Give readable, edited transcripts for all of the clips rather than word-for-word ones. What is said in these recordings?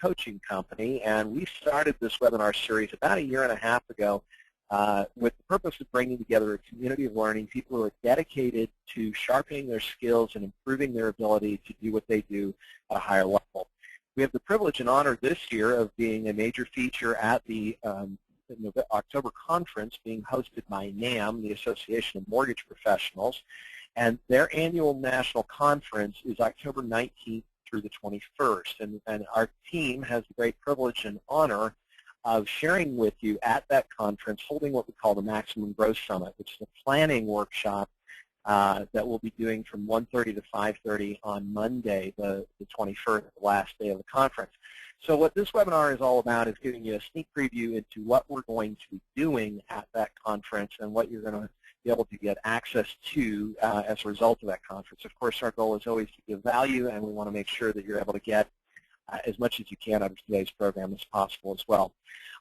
coaching company, and we started this webinar series about 1.5 years ago with the purpose of bringing together a community of learning, people who are dedicated to sharpening their skills and improving their ability to do what they do at a higher level. We have the privilege and honor this year of being a major feature at the October conference being hosted by NAMB, the Association of Mortgage Professionals, and their annual national conference is October 19th through the 21st, and our team has the great privilege and honor of sharing with you at that conference, holding what we call the Maximum Growth Summit, which is a planning workshop that we'll be doing from 1:30 to 5:30 on Monday, the 21st, the last day of the conference. So what this webinar is all about is giving you a sneak preview into what we're going to be doing at that conference and what you're going to be able to get access to as a result of that conference. Of course, our goal is always to give value, and we want to make sure that you're able to get as much as you can out of today's program as possible as well.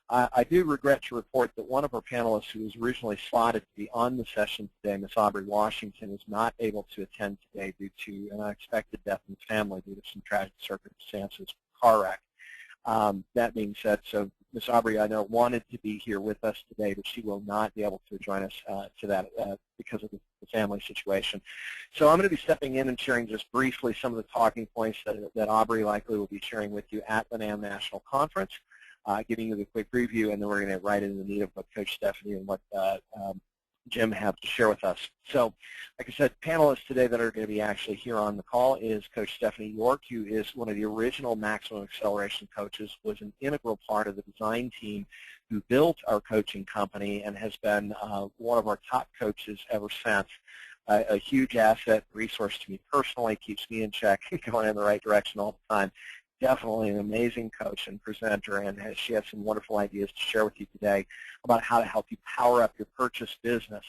I do regret to report that one of our panelists who was originally slotted to be on the session today, Ms. Aubrey Washington, is not able to attend today due to an unexpected death in the family due to some tragic circumstances, car wreck. That being said, so Ms. Aubrey, I know, wanted to be here with us today, but she will not be able to join us to that because of the family situation. So I'm going to be stepping in and sharing just briefly some of the talking points that Aubrey likely will be sharing with you at the NAMB National Conference, giving you the quick preview, and then we're going to get right into the meat of what Coach Stephanie and what Jim have to share with us. So, like I said, panelists today that are going to be actually here on the call is Coach Stephanie York, who is one of the original Maximum Acceleration coaches, was an integral part of the design team who built our coaching company and has been one of our top coaches ever since. A huge asset, resource to me personally, keeps me in check and going in the right direction all the time. Definitely an amazing coach and presenter, and she has some wonderful ideas to share with you today about how to help you power up your purchase business.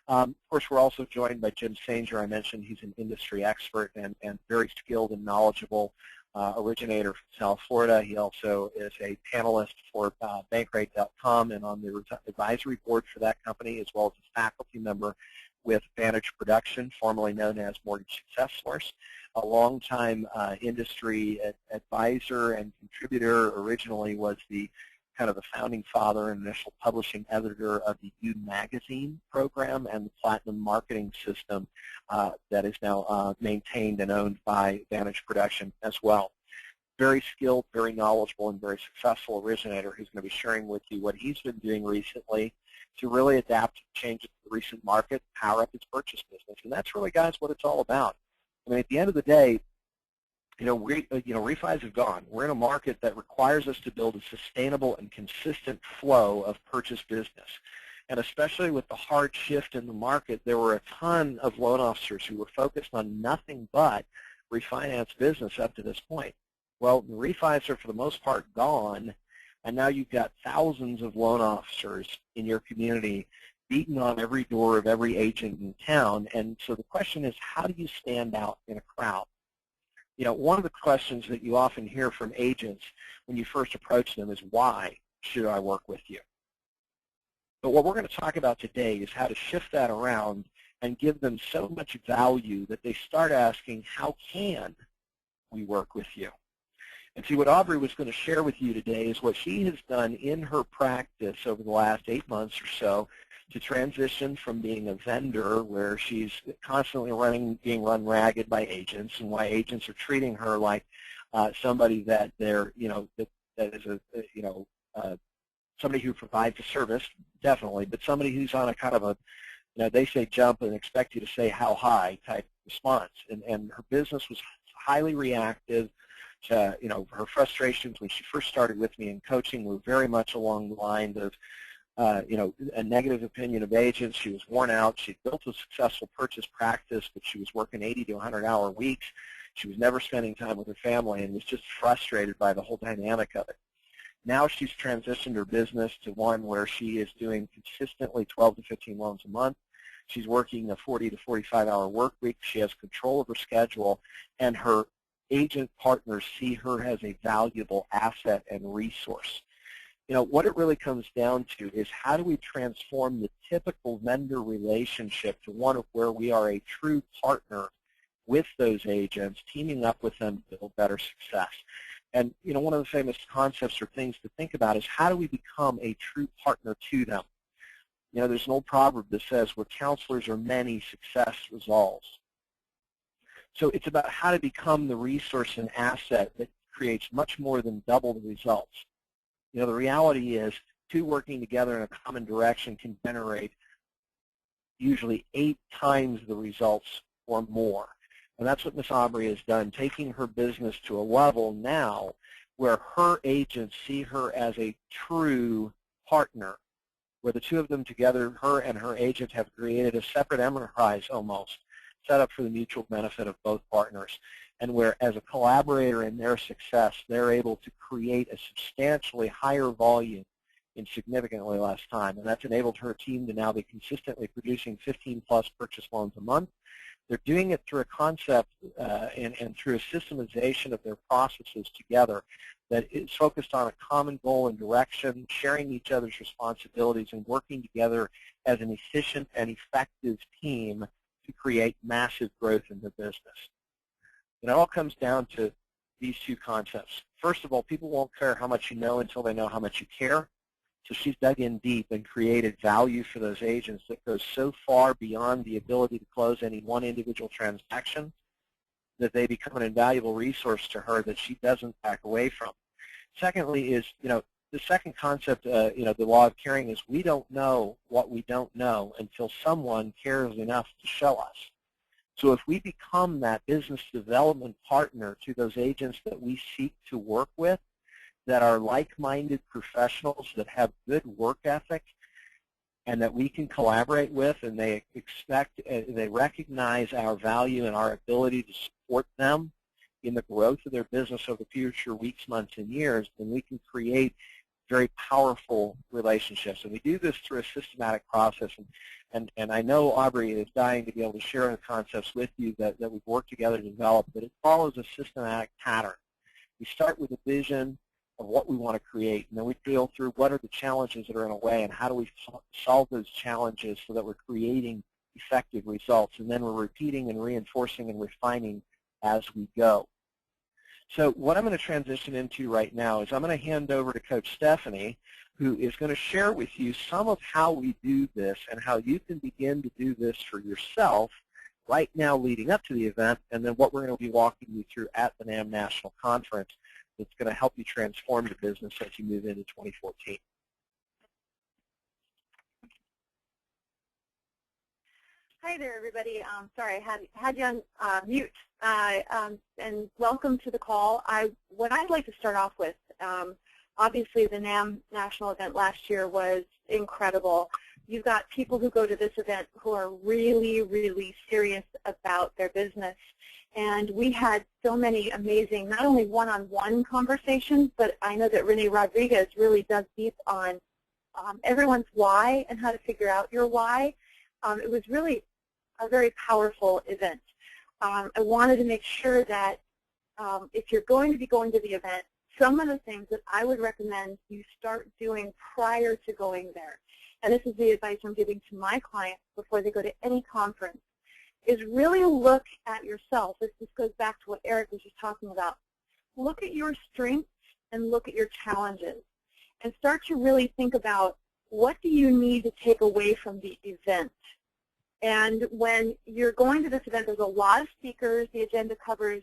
Of course, we're also joined by Jim Sahnger. I mentioned he's an industry expert and very skilled and knowledgeable originator from South Florida. He also is a panelist for Bankrate.com and on the advisory board for that company, as well as a faculty member with Vantage Production, formerly known as Mortgage Success Source, a longtime industry advisor and contributor. Originally was the founding father and initial publishing editor of the U Magazine program and the Platinum Marketing System that is now maintained and owned by Vantage Production as well. Very skilled, very knowledgeable, and very successful originator who's going to be sharing with you what he's been doing recently to really adapt to changes in the recent market, power up its purchase business. And that's really, guys, what it's all about. I mean, at the end of the day, refis have gone. We're in a market that requires us to build a sustainable and consistent flow of purchase business. And especially with the hard shift in the market, there were a ton of loan officers who were focused on nothing but refinance business up to this point. Well, the refis are for the most part gone, and now you've got thousands of loan officers in your community beating on every door of every agent in town. And so the question is, how do you stand out in a crowd? One of the questions that you often hear from agents when you first approach them is, why should I work with you? But what we're going to talk about today is how to shift that around and give them so much value that they start asking, how can we work with you? And see, what Aubrey was going to share with you today is what she has done in her practice over the last 8 months or so to transition from being a vendor, where she's constantly being run ragged by agents, and why agents are treating her like somebody that they're, that is somebody who provides a service, definitely, but somebody who's on a kind of a, they say jump and expect you to say how high type response. And her business was highly reactive. Her frustrations when she first started with me in coaching were very much along the lines of, a negative opinion of agents. She was worn out. She built a successful purchase practice, but she was working 80 to 100-hour weeks. She was never spending time with her family and was just frustrated by the whole dynamic of it. Now she's transitioned her business to one where she is doing consistently 12 to 15 loans a month. She's working a 40 to 45-hour work week. She has control of her schedule, and her agent partners see her as a valuable asset and resource. What it really comes down to is, how do we transform the typical vendor relationship to one of where we are a true partner with those agents, teaming up with them to build better success. And one of the famous concepts or things to think about is how do we become a true partner to them? There's an old proverb that says, where counselors are many, success resolves. So it's about how to become the resource and asset that creates much more than double the results. The reality is two working together in a common direction can generate usually 8 times the results or more. And that's what Miss Aubrey has done, taking her business to a level now where her agents see her as a true partner, where the two of them together, her and her agent, have created a separate enterprise almost, set up for the mutual benefit of both partners, and where as a collaborator in their success, they're able to create a substantially higher volume in significantly less time. And that's enabled her team to now be consistently producing 15-plus purchase loans a month. They're doing it through a concept and through a systemization of their processes together that is focused on a common goal and direction, sharing each other's responsibilities, and working together as an efficient and effective team to create massive growth in their business. And it all comes down to these two concepts. First of all, people won't care how much you know until they know how much you care. So she's dug in deep and created value for those agents that goes so far beyond the ability to close any one individual transaction that they become an invaluable resource to her that she doesn't back away from. Secondly is, the second concept, the law of caring, is we don't know what we don't know until someone cares enough to show us. So if we become that business development partner to those agents that we seek to work with, that are like-minded professionals that have good work ethic and that we can collaborate with, and they recognize our value and our ability to support them in the growth of their business over future weeks, months, and years, then we can create very powerful relationships. And we do this through a systematic process. And I know Aubrey is dying to be able to share the concepts with you that we've worked together to develop, but it follows a systematic pattern. We start with a vision of what we want to create, and then we go through what are the challenges that are in a way and how do we solve those challenges so that we're creating effective results, and then we're repeating and reinforcing and refining as we go. So what I'm going to transition into right now is I'm going to hand over to Coach Stephanie, who is going to share with you some of how we do this and how you can begin to do this for yourself right now leading up to the event, and then what we're going to be walking you through at the NAMB National Conference that's going to help you transform your business as you move into 2014. Hi there, everybody. Sorry, I had you on mute. And welcome to the call. What I'd like to start off with, obviously the NAMB National event last year was incredible. You've got people who go to this event who are really, really serious about their business. And we had so many amazing, not only one-on-one conversations, but I know that Renee Rodriguez really does deep on everyone's why and how to figure out your why. It was really a very powerful event. I wanted to make sure that if you're going to be going to the event, some of the things that I would recommend you start doing prior to going there, and this is the advice I'm giving to my clients before they go to any conference, is really look at yourself. This goes back to what Erik was just talking about. Look at your strengths and look at your challenges, and start to really think about what do you need to take away from the event. And when you're going to this event, there's a lot of speakers. The agenda covers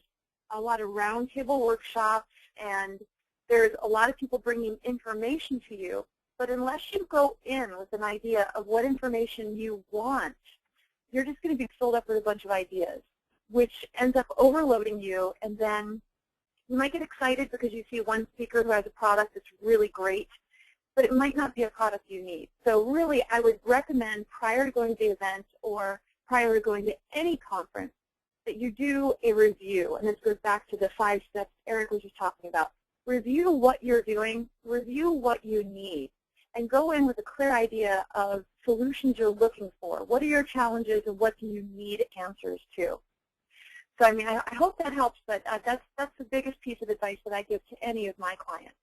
a lot of roundtable workshops, and there's a lot of people bringing information to you. But unless you go in with an idea of what information you want, you're just going to be filled up with a bunch of ideas, which ends up overloading you. And then you might get excited because you see one speaker who has a product that's really great, but it might not be a product you need. So really, I would recommend prior to going to the event or prior to going to any conference that you do a review. And this goes back to the 5 steps Erik was just talking about. Review what you're doing, review what you need, and go in with a clear idea of solutions you're looking for. What are your challenges and what do you need answers to? So I mean, I hope that helps, but that's the biggest piece of advice that I give to any of my clients.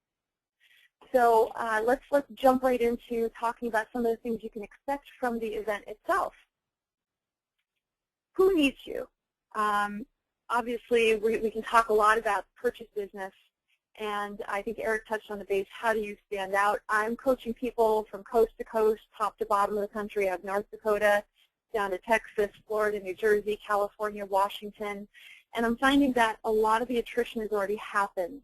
So let's jump right into talking about some of the things you can expect from the event itself. Who needs you? Obviously, we can talk a lot about purchase business, And I think Erik touched on the base, how do you stand out? I'm coaching people from coast to coast, top to bottom of the country. I have North Dakota, down to Texas, Florida, New Jersey, California, Washington. And I'm finding that a lot of the attrition has already happened.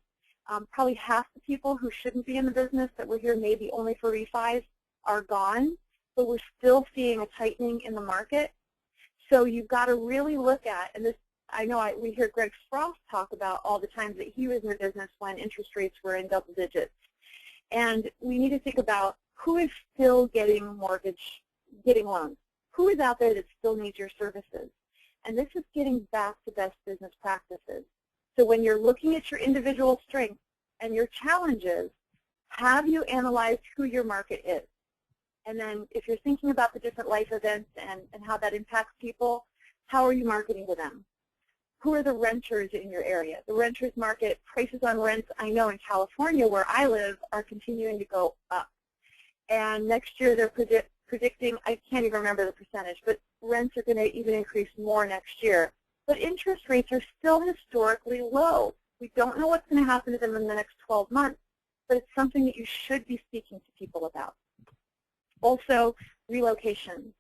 Probably half the people who shouldn't be in the business that were here maybe only for refis are gone, but we're still seeing a tightening in the market. So you've got to really look at, and this, I know we hear Greg Frost talk about all the times that he was in the business when interest rates were in double digits. And we need to think about who is still getting loans. Who is out there that still needs your services? And this is getting back to best business practices. So when you're looking at your individual strengths and your challenges, have you analyzed who your market is? And then if you're thinking about the different life events and how that impacts people, how are you marketing to them? Who are the renters in your area? The renters market, prices on rents, I know in California where I live, are continuing to go up. And next year they're predicting, I can't even remember the percentage, but rents are going to even increase more next year. But interest rates are still historically low. We don't know what's going to happen to them in the next 12 months, but it's something that you should be speaking to people about. Also, relocation.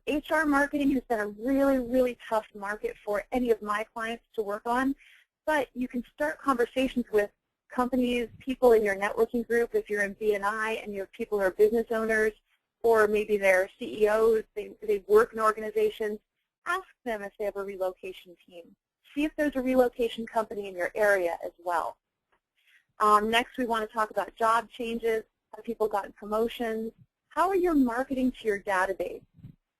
HR marketing has been a really, really tough market for any of my clients to work on, but you can start conversations with companies, people in your networking group. If you're in B&I and you have people who are business owners, or maybe they're CEOs, they work in organizations, ask them if they have a relocation team. See if there's a relocation company in your area as well. Next, we want to talk about job changes. Have people gotten promotions? How are you marketing to your database?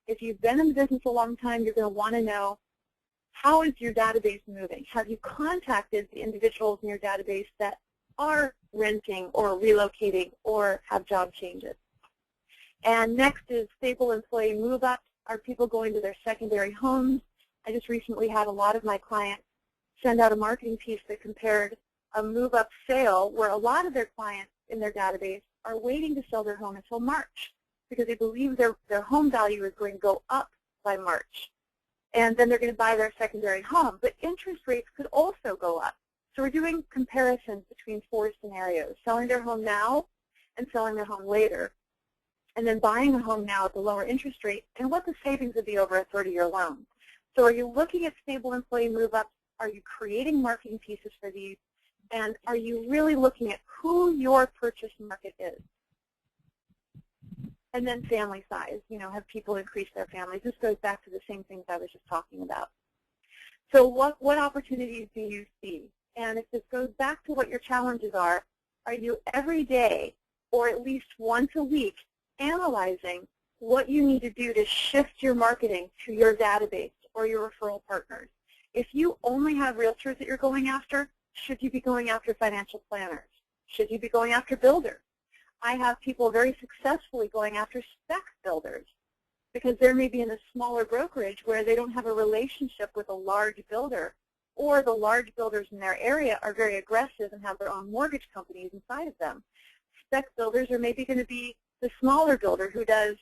If you've been in the business a long time, you're going to want to know, how is your database moving? Have you contacted the individuals in your database that are renting or relocating or have job changes? And next is stable employee move-ups. Are people going to their secondary homes? I just recently had a lot of my clients send out a marketing piece that compared a move-up sale where a lot of their clients in their database are waiting to sell their home until March because they believe their home value is going to go up by March. And then they're going to buy their secondary home. But interest rates could also go up. So we're doing comparisons between 4 scenarios: selling their home now and selling their home later, and then buying a home now at the lower interest rate, and what the savings would be over a 30-year loan. So are you looking at stable employee move-ups? Are you creating marketing pieces for these? And are you really looking at who your purchase market is? And then family size. Have people increased their families? This goes back to the same things I was just talking about. So what opportunities do you see? And if this goes back to what your challenges are you every day or at least once a week analyzing what you need to do to shift your marketing to your database or your referral partners? If you only have realtors that you're going after, should you be going after financial planners? Should you be going after builders? I have people very successfully going after spec builders because they're maybe in a smaller brokerage where they don't have a relationship with a large builder, or the large builders in their area are very aggressive and have their own mortgage companies inside of them. Spec builders are maybe going to be the smaller builder who does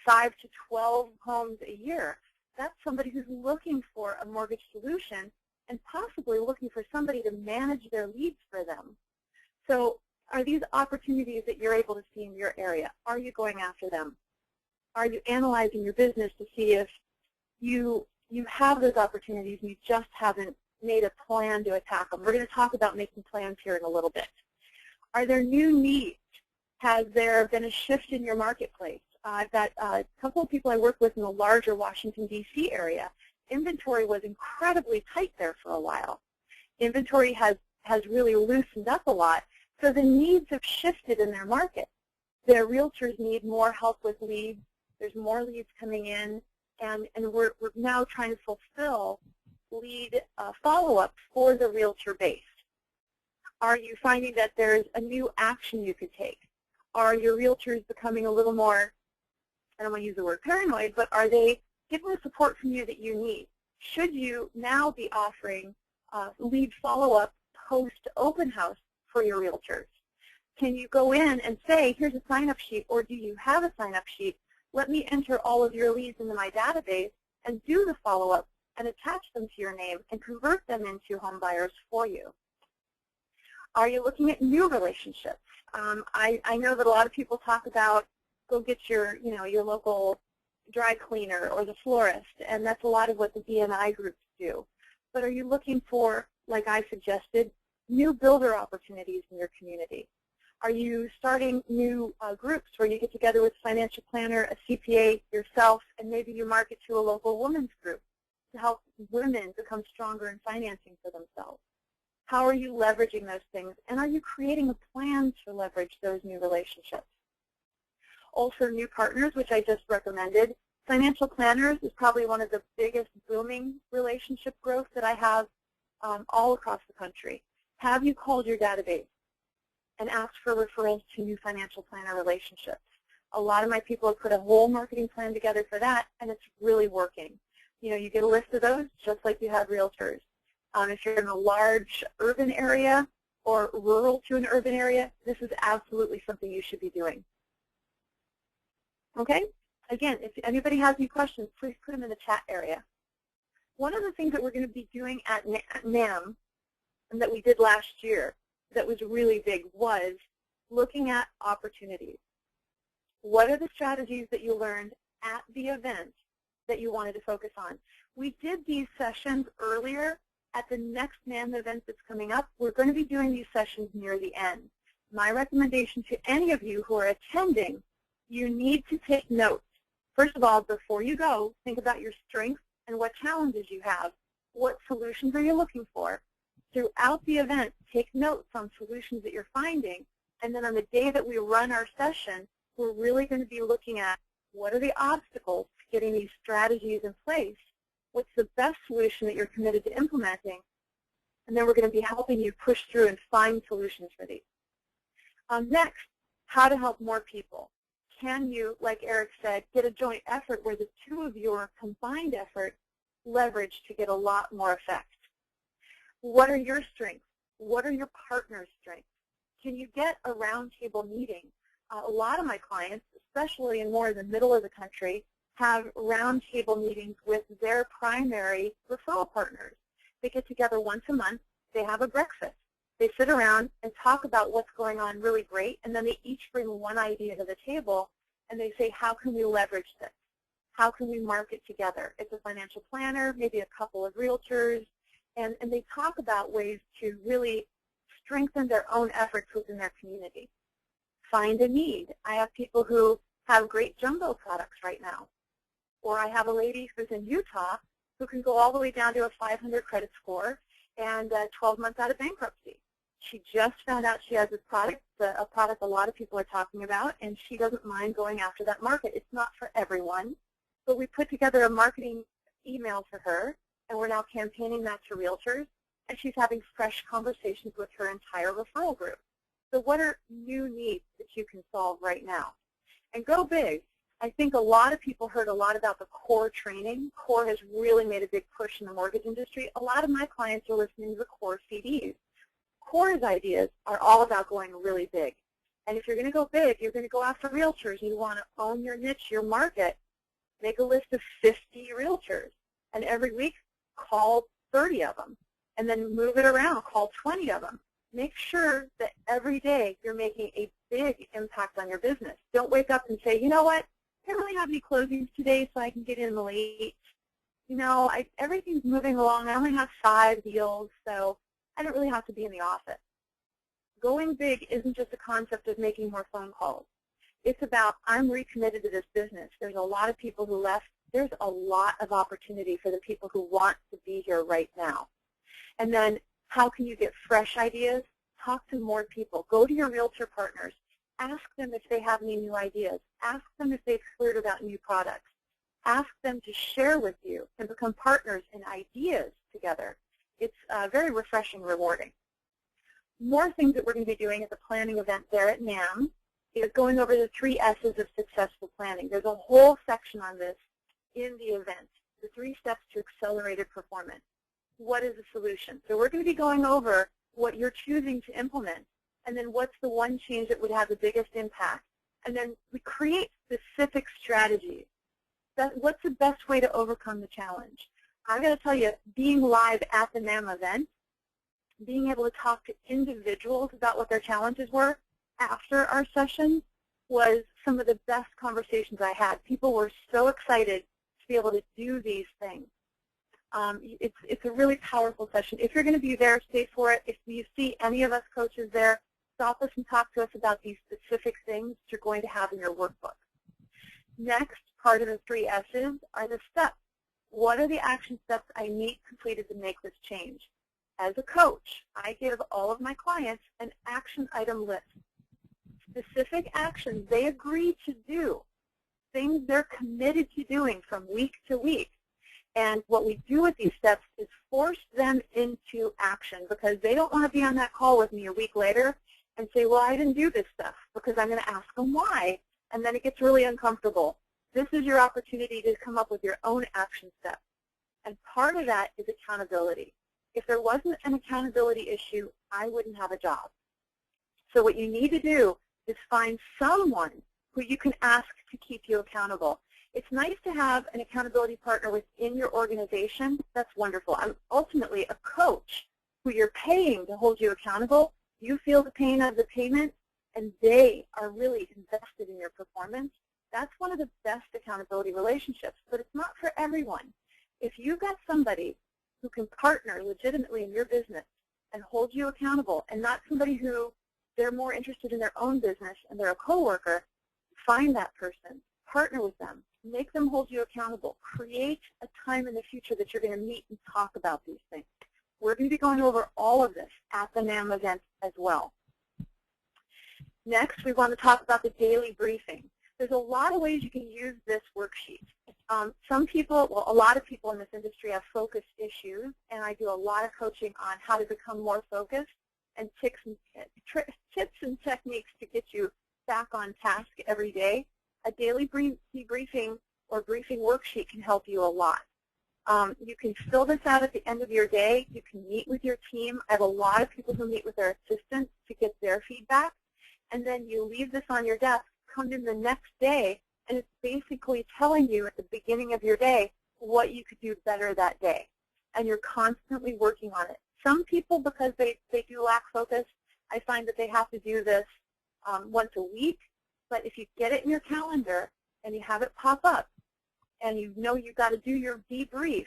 5 to 12 homes a year. That's somebody who's looking for a mortgage solution and possibly looking for somebody to manage their leads for them. So are these opportunities that you're able to see in your area? Are you going after them? Are you analyzing your business to see if you have those opportunities and you just haven't made a plan to attack them? We're going to talk about making plans here in a little bit. Are there new needs? Has there been a shift in your marketplace? I've got a couple of people I work with in the larger Washington, D.C. area. Inventory was incredibly tight there for a while. Inventory has really loosened up a lot, so the needs have shifted in their market. Their realtors need more help with leads. There's more leads coming in, and we're now trying to fulfill lead follow-up for the realtor base. Are you finding that there's a new action you could take? Are your realtors becoming a little more, I don't want to use the word paranoid, but are they getting the support from you that you need? Should you now be offering lead follow-up post-open house for your realtors? Can you go in and say, here's a sign-up sheet, or do you have a sign-up sheet? Let me enter all of your leads into my database and do the follow-up and attach them to your name and convert them into home buyers for you. Are you looking at new relationships? I know that a lot of people talk about go get your, your local dry cleaner or the florist, and that's a lot of what the D&I groups do. But are you looking for, like I suggested, new builder opportunities in your community? Are you starting new groups where you get together with a financial planner, a CPA, yourself, and maybe you market to a local women's group to help women become stronger in financing for themselves? How are you leveraging those things? And are you creating a plan to leverage those new relationships? Also, new partners, which I just recommended. Financial planners is probably one of the biggest booming relationship growth that I have all across the country. Have you called your database and asked for referrals to new financial planner relationships? A lot of my people have put a whole marketing plan together for that, and it's really working. You get a list of those just like you have realtors. If you're in a large urban area or rural to an urban area, this is absolutely something you should be doing. Okay? Again, if anybody has any questions, please put them in the chat area. One of the things that we're going to be doing at NAMB and that we did last year that was really big was looking at opportunities. What are the strategies that you learned at the event that you wanted to focus on? We did these sessions earlier. At the next NAMB event that's coming up, we're going to be doing these sessions near the end. My recommendation to any of you who are attending, you need to take notes. First of all, before you go, think about your strengths and what challenges you have. What solutions are you looking for? Throughout the event, take notes on solutions that you're finding. And then on the day that we run our session, we're really going to be looking at what are the obstacles to getting these strategies in place? What's the best solution that you're committed to implementing? And then we're going to be helping you push through and find solutions for these. Next, how to help more people. Can you, like Erik said, get a joint effort where the two of your combined effort leverage to get a lot more effect? What are your strengths? What are your partner's strengths? Can you get a roundtable meeting? A lot of my clients, especially in more of the middle of the country, have roundtable meetings with their primary referral partners. They get together once a month. They have a breakfast. They sit around and talk about what's going on really great, and then they each bring one idea to the table, and they say, how can we leverage this? How can we market together? It's a financial planner, maybe a couple of realtors, and they talk about ways to really strengthen their own efforts within their community. Find a need. I have people who have great jumbo products right now. Or I have a lady who's in Utah who can go all the way down to a 500 credit score and 12 months out of bankruptcy. She just found out she has this product, a product a lot of people are talking about, and she doesn't mind going after that market. It's not for everyone, but we put together a marketing email for her, and we're now campaigning that to realtors, and she's having fresh conversations with her entire referral group. So what are new needs that you can solve right now? And go big. I think a lot of people heard a lot about the CORE training. CORE has really made a big push in the mortgage industry. A lot of my clients are listening to the CORE CDs. CORE's ideas are all about going really big. And if you're going to go big, you're going to go after realtors. You want to own your niche, your market. Make a list of 50 realtors. And every week, call 30 of them. And then move it around. Call 20 of them. Make sure that every day you're making a big impact on your business. Don't wake up and say, you know what? I don't really have any closings today, so I can get in late. You know, everything's moving along. I only have 5 deals, so I don't really have to be in the office. Going big isn't just a concept of making more phone calls. It's about, I'm recommitted to this business. There's a lot of people who left. There's a lot of opportunity for the people who want to be here right now. And then how can you get fresh ideas? Talk to more people. Go to your realtor partners. Ask them if they have any new ideas. Ask them if they've heard about new products. Ask them to share with you and become partners in ideas together. It's very refreshing and rewarding. More things that we're going to be doing at the planning event there at NAMB is going over the 3 S's of successful planning. There's a whole section on this in the event, the 3 steps to accelerated performance. What is the solution? So we're going to be going over what you're choosing to implement, and then what's the one change that would have the biggest impact. And then we create specific strategies. What's the best way to overcome the challenge? I'm going to tell you, being live at the NAMB event being able to talk to individuals about what their challenges were after our session was some of the best conversations I had. People were so excited to be able to do these things. It's a really powerful session. If you're going to be there, stay for it. If you see any of us coaches there, stop us and talk to us about these specific things you're going to have in your workbook. Next, part of the 3 S's are the steps. What are the action steps I need completed to make this change? As a coach, I give all of my clients an action item list. Specific actions they agree to do, things they're committed to doing from week to week. And what we do with these steps is force them into action, because they don't want to be on that call with me a week later and say, well, I didn't do this stuff, because I'm going to ask them why, and then it gets really uncomfortable. This is your opportunity to come up with your own action steps. And part of that is accountability. If there wasn't an accountability issue, I wouldn't have a job. So what you need to do is find someone who you can ask to keep you accountable. It's nice to have an accountability partner within your organization. That's wonderful. I'm ultimately a coach who you're paying to hold you accountable. You feel the pain of the payment, and they are really invested in your performance. That's one of the best accountability relationships, but it's not for everyone. If you've got somebody who can partner legitimately in your business and hold you accountable, and not somebody who they're more interested in their own business and they're a coworker, find that person, partner with them, make them hold you accountable, create a time in the future that you're going to meet and talk about these things. We're going to be going over all of this at the NAMB event as well. Next, we want to talk about the daily briefing. There's a lot of ways you can use this worksheet. Some people, well, a lot of people in this industry have focus issues, and I do a lot of coaching on how to become more focused and tips and techniques to get you back on task every day. A daily debriefing or briefing worksheet can help you a lot. You can fill this out at the end of your day. You can meet with your team. I have a lot of people who meet with their assistants to get their feedback. And then you leave this on your desk, come in the next day, and it's basically telling you at the beginning of your day what you could do better that day. And you're constantly working on it. Some people, because they do lack focus, I find that they have to do this once a week. But if you get it in your calendar and you have it pop up and you know you've got to do your debrief,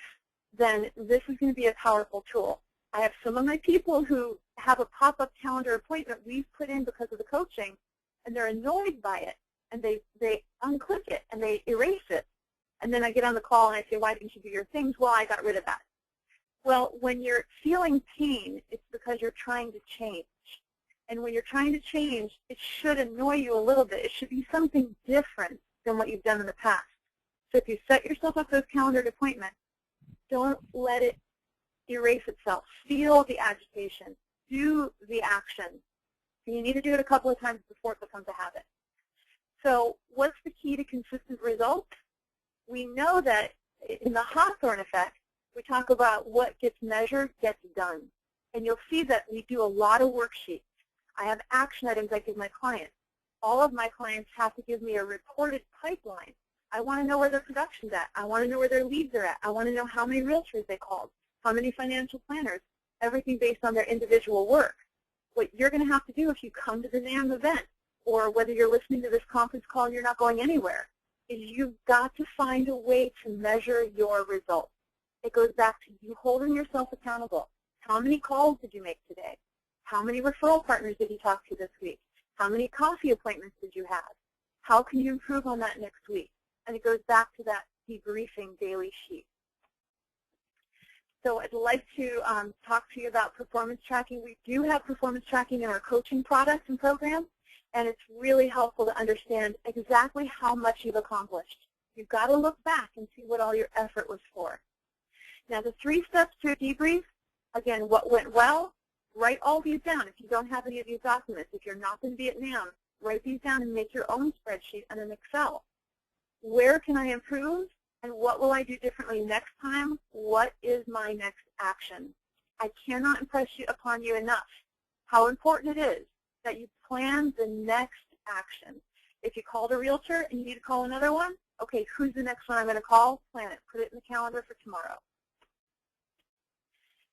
then this is going to be a powerful tool. I have some of my people who have a pop-up calendar appointment we've put in because of the coaching, and they're annoyed by it, and they unclick it and they erase it. And then I get on the call and I say, why didn't you do your things? Well, I got rid of that. Well, when you're feeling pain, it's because you're trying to change. And when you're trying to change, it should annoy you a little bit. It should be something different than what you've done in the past. So if you set yourself up those calendared appointments, don't let it erase itself. Feel the agitation. Do the action. You need to do it a couple of times before it becomes a habit. So what's the key to consistent results? We know that in the Hawthorne effect, we talk about what gets measured gets done. And you'll see that we do a lot of worksheets. I have action items I give my clients. All of my clients have to give me a reported pipeline. I want to know where their production's at. I want to know where their leads are at. I want to know how many realtors they called, how many financial planners, everything based on their individual work. What you're going to have to do if you come to the NAMB event, or whether you're listening to this conference call and you're not going anywhere, is you've got to find a way to measure your results. It goes back to you holding yourself accountable. How many calls did you make today? How many referral partners did you talk to this week? How many coffee appointments did you have? How can you improve on that next week? And it goes back to that debriefing daily sheet. So I'd like to talk to you about performance tracking. We do have performance tracking in our coaching products and programs, and it's really helpful to understand exactly how much you've accomplished. You've got to look back and see what all your effort was for. Now, the 3 steps to a debrief, again, what went well, write all these down. If you don't have any of these documents, if you're not going to be at NAMB, write these down and make your own spreadsheet on an Excel. Where can I improve, and what will I do differently next time? What is my next action? I cannot impress upon you enough how important it is that you plan the next action. If you called a realtor and you need to call another one, okay, who's the next one I'm going to call? Plan it. Put it in the calendar for tomorrow.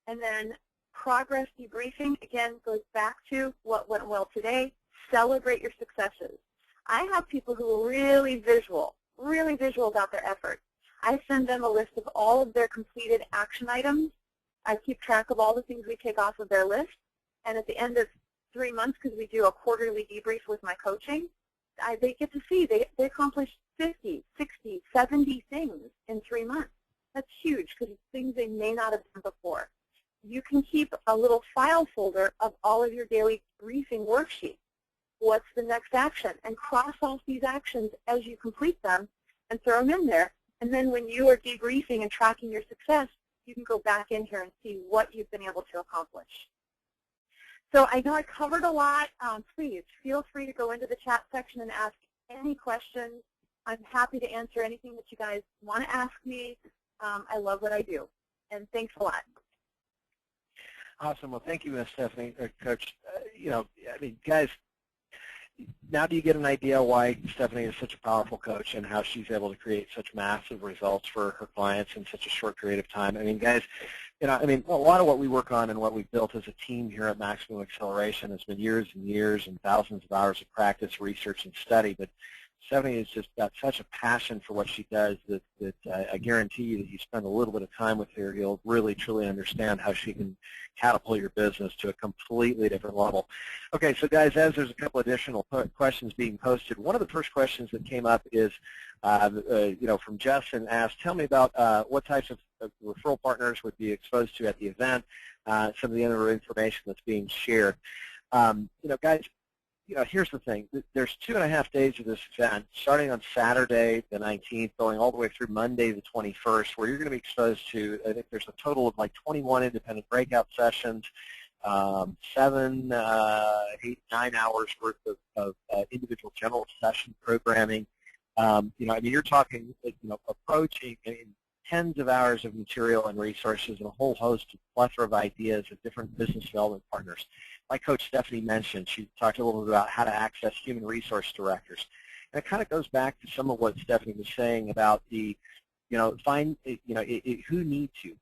And then progress debriefing, again, goes back to what went well today. Celebrate your successes. I have people who are really visual about their efforts. I send them a list of all of their completed action items. I keep track of all the things we take off of their list. And at the end of 3 months, because we do a quarterly debrief with my coaching, they get to see they accomplished 50, 60, 70 things in 3 months. That's huge because it's things they may not have done before. You can keep a little file folder of all of your daily briefing worksheets. What's the next action? And cross off these actions as you complete them and throw them in there. And then when you are debriefing and tracking your success, you can go back in here and see what you've been able to accomplish. So I know I covered a lot. Please feel free to go into the chat section and ask any questions. I'm happy to answer anything that you guys want to ask me. I love what I do. And thanks a lot. Awesome. Well, thank you, Ms. Stephanie, Coach. I mean, guys, now do you get an idea why Stephanie is such a powerful coach and how she's able to create such massive results for her clients in such a short period of time? I mean, guys, a lot of what we work on and what we've built as a team here at Maximum Acceleration has been years and years and thousands of hours of practice, research, and study. But Stephanie has just got such a passion for what she does that I guarantee you that you spend a little bit of time with her, you'll really, truly understand how she can catapult your business to a completely different level. Okay, so guys, as there's a couple additional questions being posted, one of the first questions that came up is, from Justin asked, tell me about what types of referral partners would be exposed to at the event, some of the other information that's being shared. Guys, here's the thing. There's 2.5 days of this event, starting on Saturday the 19th, going all the way through Monday the 21st, where you're going to be exposed to, I think there's a total of like 21 independent breakout sessions, 7, 8, 9 hours worth of individual general session programming. You're talking, approaching tens of hours of material and resources and a whole host of plethora of ideas of different business development partners. Like Coach Stephanie mentioned, she talked a little bit about how to access human resource directors. And it kind of goes back to some of what Stephanie was saying about the, who need to,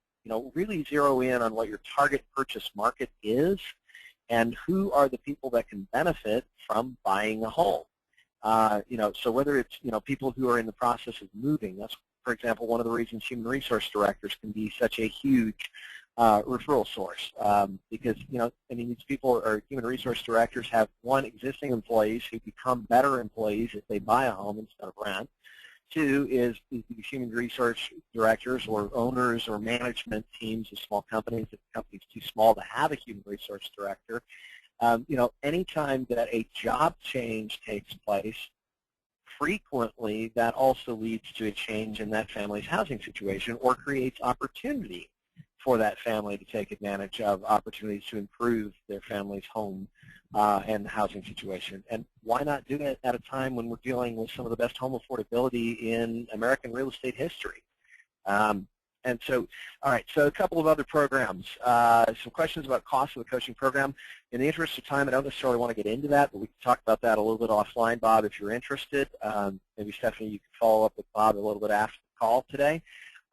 really zero in on what your target purchase market is and who are the people that can benefit from buying a home. So whether it's, people who are in the process of moving, that's, for example, one of the reasons human resource directors can be such a huge referral source, because, these people are human resource directors have, one, existing employees who become better employees if they buy a home instead of rent. Two is these human resource directors or owners or management teams of small companies, if the company's too small to have a human resource director. Anytime that a job change takes place, frequently that also leads to a change in that family's housing situation or creates opportunity for that family to take advantage of opportunities to improve their family's home and housing situation. And why not do it at a time when we're dealing with some of the best home affordability in American real estate history? And so, all right, so a couple of other programs. Some questions about cost of the coaching program. In the interest of time, I don't necessarily want to get into that, but we can talk about that a little bit offline, Bob, if you're interested. Maybe, Stephanie, you can follow up with Bob a little bit after the call today.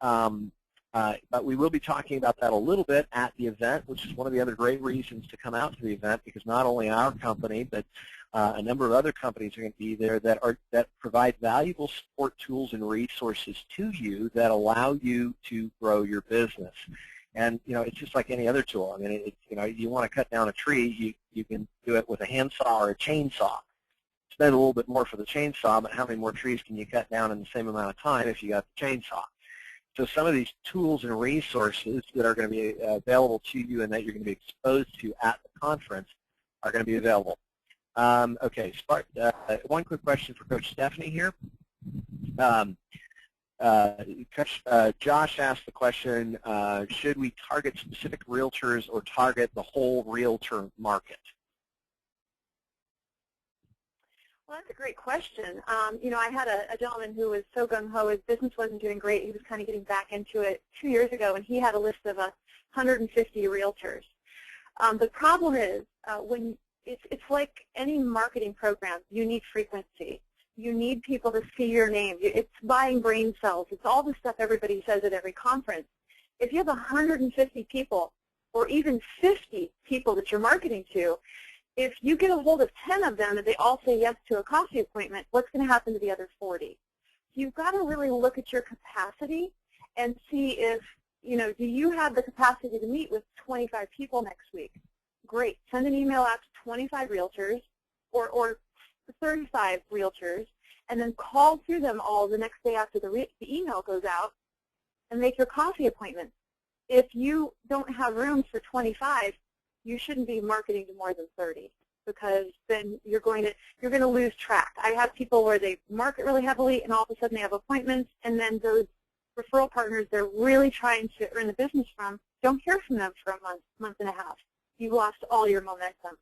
But we will be talking about that a little bit at the event, which is one of the other great reasons to come out to the event, because not only our company, but a number of other companies are going to be there that provide valuable support tools and resources to you that allow you to grow your business. And it's just like any other tool. I mean, you want to cut down a tree, you can do it with a handsaw or a chainsaw. Spend a little bit more for the chainsaw, but how many more trees can you cut down in the same amount of time if you got the chainsaw? So some of these tools and resources that are going to be available to you and that you're going to be exposed to at the conference are going to be available. Okay, one quick question for Coach Stephanie here. Josh asked the question, should we target specific realtors or target the whole realtor market? Well, that's a great question. I had a gentleman who was so gung-ho, his business wasn't doing great. He was kind of getting back into it 2 years ago, and he had a list of 150 realtors. The problem is, it's like any marketing program. You need frequency. You need people to see your name. It's buying brain cells. It's all the stuff everybody says at every conference. If you have 150 people or even 50 people that you're marketing to, if you get a hold of 10 of them and they all say yes to a coffee appointment, what's going to happen to the other 40? You've got to really look at your capacity and see if, do you have the capacity to meet with 25 people next week? Great. Send an email out to 25 realtors or 35 realtors, and then call through them all the next day after the email goes out and make your coffee appointment. If you don't have room for 25, you shouldn't be marketing to more than 30, because then you're going to lose track. I have people where they market really heavily and all of a sudden they have appointments, and then those referral partners they're really trying to earn the business from don't hear from them for a month and a half. You lost all your momentum.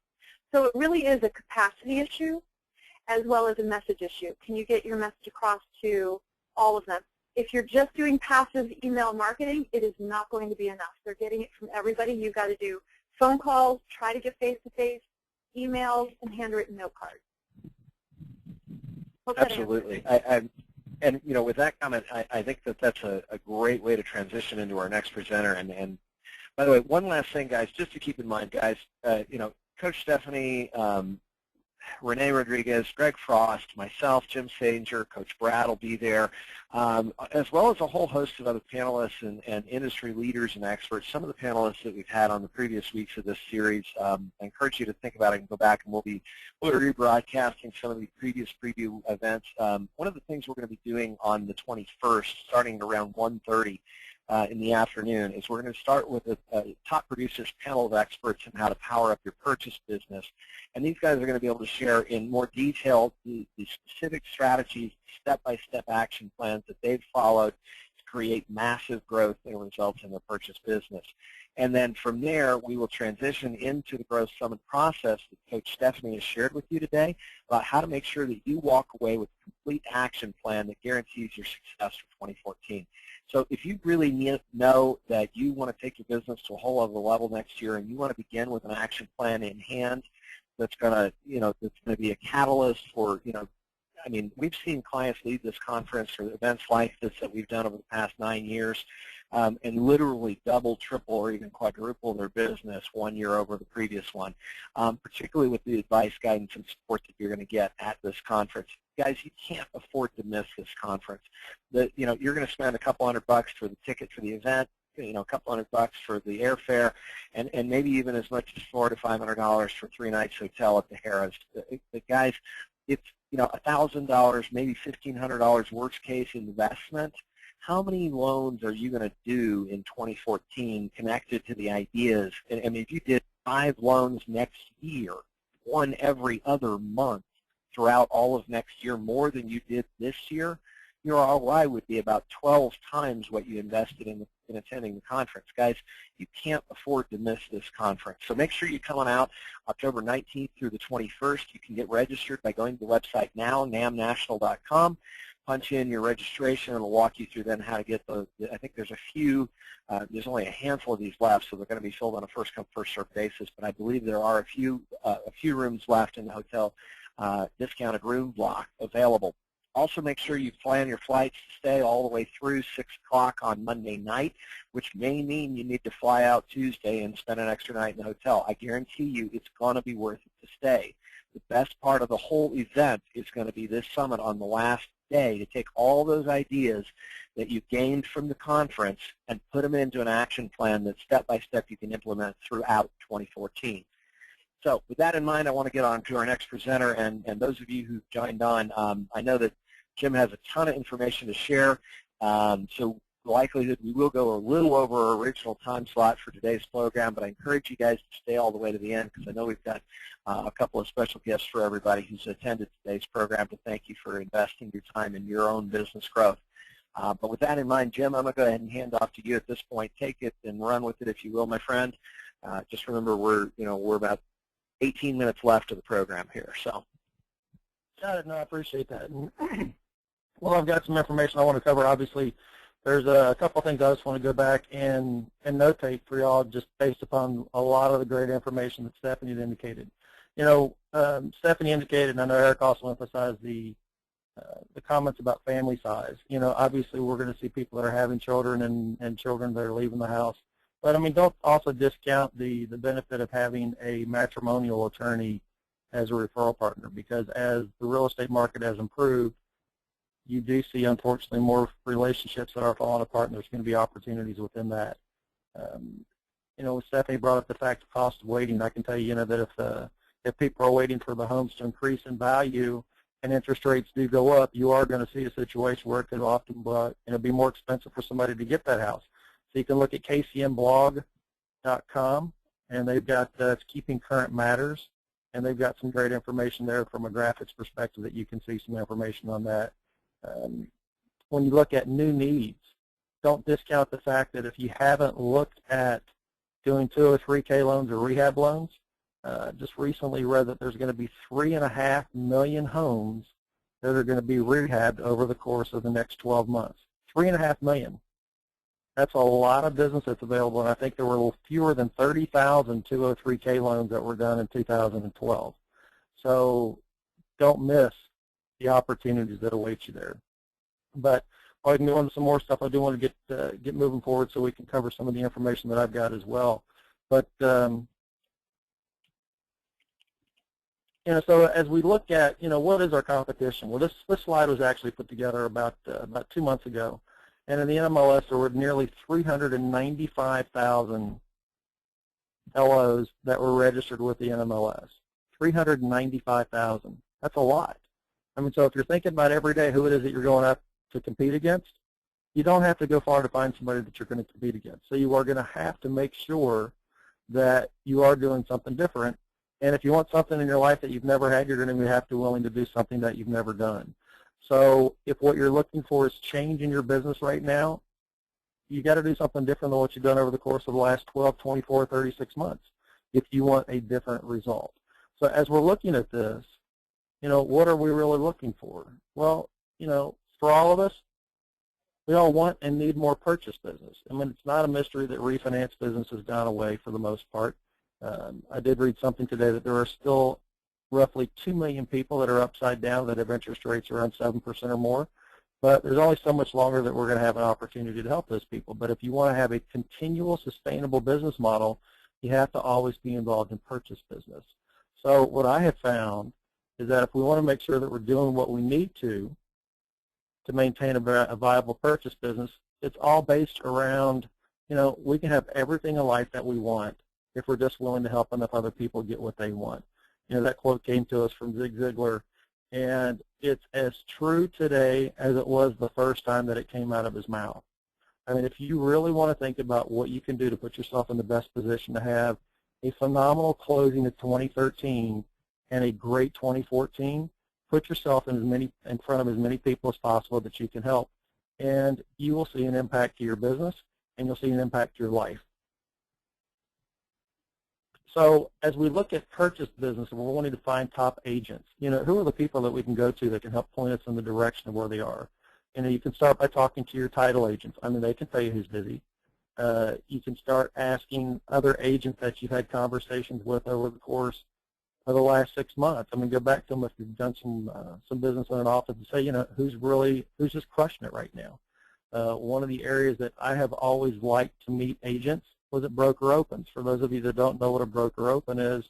So it really is a capacity issue as well as a message issue. Can you get your message across to all of them? If you're just doing passive email marketing, it is not going to be enough. They're getting it from everybody. You've got to do phone calls, try to get face-to-face, emails, and handwritten note cards. Absolutely. And with that comment, I think that's a great way to transition into our next presenter. And by the way, one last thing, guys, just to keep in mind, guys, Coach Stephanie, Renee Rodriguez, Greg Frost, myself, Jim Sahnger, Coach Brad will be there, as well as a whole host of other panelists and industry leaders and experts. Some of the panelists that we've had on the previous weeks of this series, I encourage you to think about it and go back, and we'll be rebroadcasting some of the previous preview events. One of the things we're going to be doing on the 21st, starting at around 1:30, in the afternoon, is we're going to start with a top producers panel of experts on how to power up your purchase business. And these guys are going to be able to share in more detail the specific strategies, step-by-step action plans that they've followed to create massive growth and results in their purchase business. And then from there, we will transition into the Growth Summit process that Coach Stephanie has shared with you today about how to make sure that you walk away with a complete action plan that guarantees your success for 2014. So if you really know that you want to take your business to a whole other level next year, and you want to begin with an action plan in hand that's going to, that's going to be a catalyst for, I mean, we've seen clients lead this conference or events like this that we've done over the past 9 years, and literally double, triple, or even quadruple their business 1 year over the previous one, particularly with the advice, guidance, and support that you're going to get at this conference. Guys, you can't afford to miss this conference. You're going to spend a couple $100 for the ticket for the event, a couple $100 for the airfare, and maybe even as much as $400 to $500 for 3 nights hotel at the Harrah's. But guys, it's $1,000, maybe $1,500 worst case investment. How many loans are you going to do in 2014 connected to the ideas? And I mean, if you did 5 loans next year, 1 every other month throughout all of next year, more than you did this year, your ROI would be about 12 times what you invested in attending the conference. Guys, you can't afford to miss this conference. So make sure you come on out October 19th through the 21st. You can get registered by going to the website now, nambnational.com. Punch in your registration, and it'll walk you through then how to get I think there's there's only a handful of these left, so they're going to be filled on a first-come, first-served basis. But I believe there are a few rooms left in the hotel discounted room block available. Also, make sure you plan your flights to stay all the way through 6 o'clock on Monday night, which may mean you need to fly out Tuesday and spend an extra night in the hotel. I guarantee you it's going to be worth it to stay. The best part of the whole event is going to be this summit on the last day to take all those ideas that you gained from the conference and put them into an action plan that step-by-step you can implement throughout 2014. So with that in mind, I want to get on to our next presenter, and those of you who've joined on, I know that Jim has a ton of information to share, so the likelihood we will go a little over our original time slot for today's program, but I encourage you guys to stay all the way to the end because I know we've got a couple of special gifts for everybody who's attended today's program to thank you for investing your time in your own business growth. But with that in mind, Jim, I'm going to go ahead and hand off to you at this point. Take it and run with it, if you will, my friend. Just remember, we're about 18 minutes left of the program here. So. Got it. No, I appreciate that. Well, I've got some information I want to cover. Obviously, there's a couple of things I just want to go back and notate for y'all, just based upon a lot of the great information that Stephanie had indicated. Stephanie indicated, and I know Erik also emphasized the comments about family size. Obviously, we're going to see people that are having children and children that are leaving the house. But, I mean, don't also discount the benefit of having a matrimonial attorney as a referral partner, because as the real estate market has improved, you do see, unfortunately, more relationships that are falling apart, and there's going to be opportunities within that. You know, Stephanie brought up the fact of cost of waiting. I can tell you, you know, that if people are waiting for the homes to increase in value and interest rates do go up, you are going to see a situation where it could often be more expensive for somebody to get that house. So you can look at kcmblog.com, and they've got it's Keeping Current Matters, and they've got some great information there from a graphics perspective that you can see some information on that. When you look at new needs, don't discount the fact that if you haven't looked at doing 203K loans or rehab loans, just recently read that there's going to be 3.5 million homes that are going to be rehabbed over the course of the next 12 months. 3.5 million. That's a lot of business that's available, and I think there were fewer than 30,000 203K loans that were done in 2012. So don't miss the opportunities that await you there. But I can go into some more stuff. I do want to get moving forward so we can cover some of the information that I've got as well. But you know, so as we look at, you know, what is our competition? Well, this slide was actually put together about 2 months ago. And in the NMLS, there were nearly 395,000 LOs that were registered with the NMLS. 395,000. That's a lot. I mean, so if you're thinking about every day who it is that you're going up to compete against, you don't have to go far to find somebody that you're going to compete against. So you are going to have to make sure that you are doing something different. And if you want something in your life that you've never had, you're going to have to be willing to do something that you've never done. So if what you're looking for is change in your business right now, you got to do something different than what you've done over the course of the last 12, 24, 36 months if you want a different result. So as we're looking at this, you know, what are we really looking for? Well, you know, for all of us, we all want and need more purchase business. I mean, it's not a mystery that refinance business has gone away for the most part. I did read something today that there are still roughly 2 million people that are upside down that have interest rates around 7% or more. But there's only so much longer that we're going to have an opportunity to help those people. But if you want to have a continual, sustainable business model, you have to always be involved in purchase business. So what I have found is that if we want to make sure that we're doing what we need to maintain a viable purchase business, it's all based around, you know, we can have everything in life that we want if we're just willing to help enough other people get what they want. You know, that quote came to us from Zig Ziglar, and it's as true today as it was the first time that it came out of his mouth. I mean, if you really want to think about what you can do to put yourself in the best position to have a phenomenal closing of 2013 and a great 2014, put yourself in front of as many people as possible that you can help, and you will see an impact to your business, and you'll see an impact to your life. So as we look at purchase business, and we're wanting to find top agents, you know, who are the people that we can go to that can help point us in the direction of where they are? You know, you can start by talking to your title agents. I mean, they can tell you who's busy. You can start asking other agents that you've had conversations with over the course of the last 6 months. I mean, go back to them if you've done some business in an office and say, you know, who's just crushing it right now. One of the areas that I have always liked to meet agents was at broker opens. For those of you that don't know what a broker open is,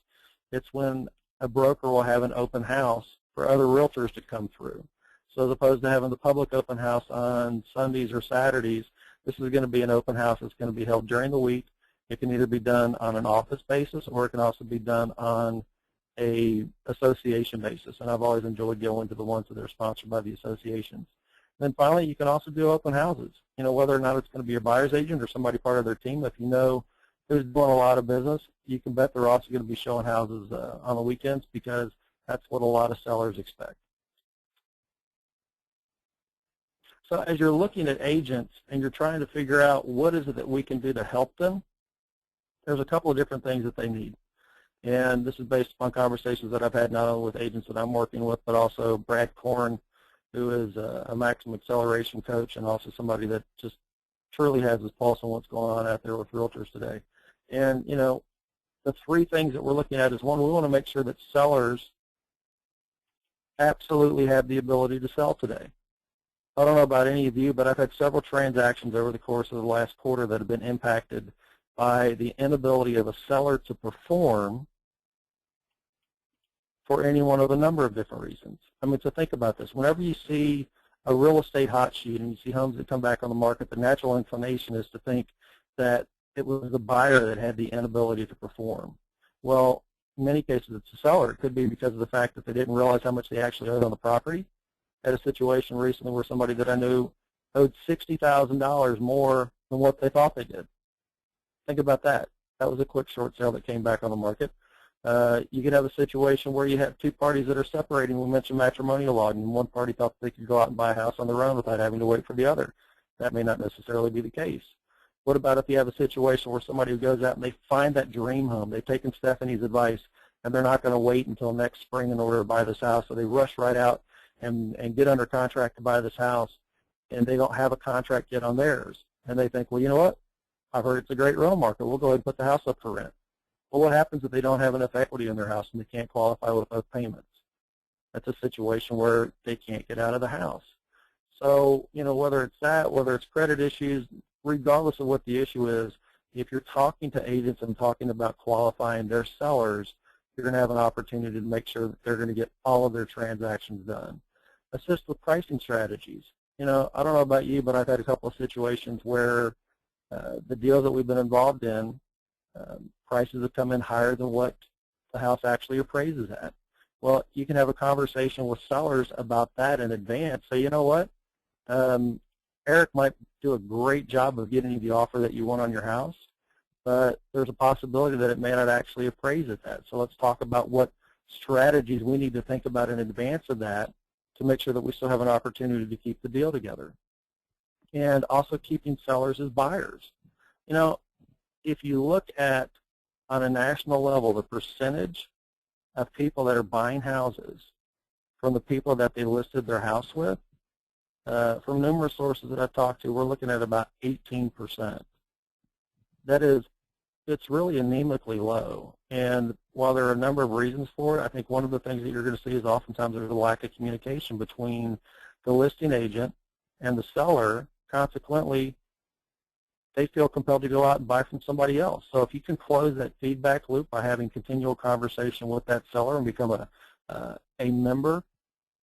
it's when a broker will have an open house for other realtors to come through. So as opposed to having the public open house on Sundays or Saturdays, this is going to be an open house that's going to be held during the week. It can either be done on an office basis, or it can also be done on a association basis. And I've always enjoyed going to the ones that are sponsored by the associations. Then finally, you can also do open houses. You know, whether or not it's going to be a buyer's agent or somebody part of their team, if you know who's doing a lot of business, you can bet they're also going to be showing houses on the weekends, because that's what a lot of sellers expect. So as you're looking at agents and you're trying to figure out what is it that we can do to help them, there's a couple of different things that they need. And this is based upon conversations that I've had not only with agents that I'm working with, but also Brad Korn, who is a maximum acceleration coach and also somebody that just truly has his pulse on what's going on out there with realtors today. And, you know, the three things that we're looking at is, one, we want to make sure that sellers absolutely have the ability to sell today. I don't know about any of you, but I've had several transactions over the course of the last quarter that have been impacted by the inability of a seller to perform for any one of a number of different reasons. I mean, so think about this. Whenever you see a real estate hot sheet and you see homes that come back on the market, the natural inclination is to think that it was the buyer that had the inability to perform. Well, in many cases it's the seller. It could be because of the fact that they didn't realize how much they actually owed on the property. I had a situation recently where somebody that I knew owed $60,000 more than what they thought they did. Think about that. That was a quick short sale that came back on the market. You could have a situation where you have two parties that are separating. We mentioned matrimonial law, and one party thought they could go out and buy a house on their own without having to wait for the other. That may not necessarily be the case. What about if you have a situation where somebody goes out and they find that dream home? They've taken Stephanie's advice, and they're not going to wait until next spring in order to buy this house, so they rush right out and get under contract to buy this house, and they don't have a contract yet on theirs. And they think, well, you know what? I've heard it's a great rental market. We'll go ahead and put the house up for rent. Well, what happens if they don't have enough equity in their house and they can't qualify with both payments? That's a situation where they can't get out of the house. So, you know, whether it's that, whether it's credit issues, regardless of what the issue is, if you're talking to agents and talking about qualifying their sellers, you're going to have an opportunity to make sure that they're going to get all of their transactions done. Assist with pricing strategies. You know, I don't know about you, but I've had a couple of situations where the deals that we've been involved in, prices have come in higher than what the house actually appraises at. Well, you can have a conversation with sellers about that in advance. Say, you know what, Erik might do a great job of getting you the offer that you want on your house, but there's a possibility that it may not actually appraise at that. So let's talk about what strategies we need to think about in advance of that to make sure that we still have an opportunity to keep the deal together. And also keeping sellers as buyers. You know, if you look at, on a national level, the percentage of people that are buying houses from the people that they listed their house with, from numerous sources that I've talked to, we're looking at about 18%. That is, it's really anemically low. And while there are a number of reasons for it, I think one of the things that you're going to see is oftentimes there's a lack of communication between the listing agent and the seller. Consequently, they feel compelled to go out and buy from somebody else. So if you can close that feedback loop by having continual conversation with that seller and become a member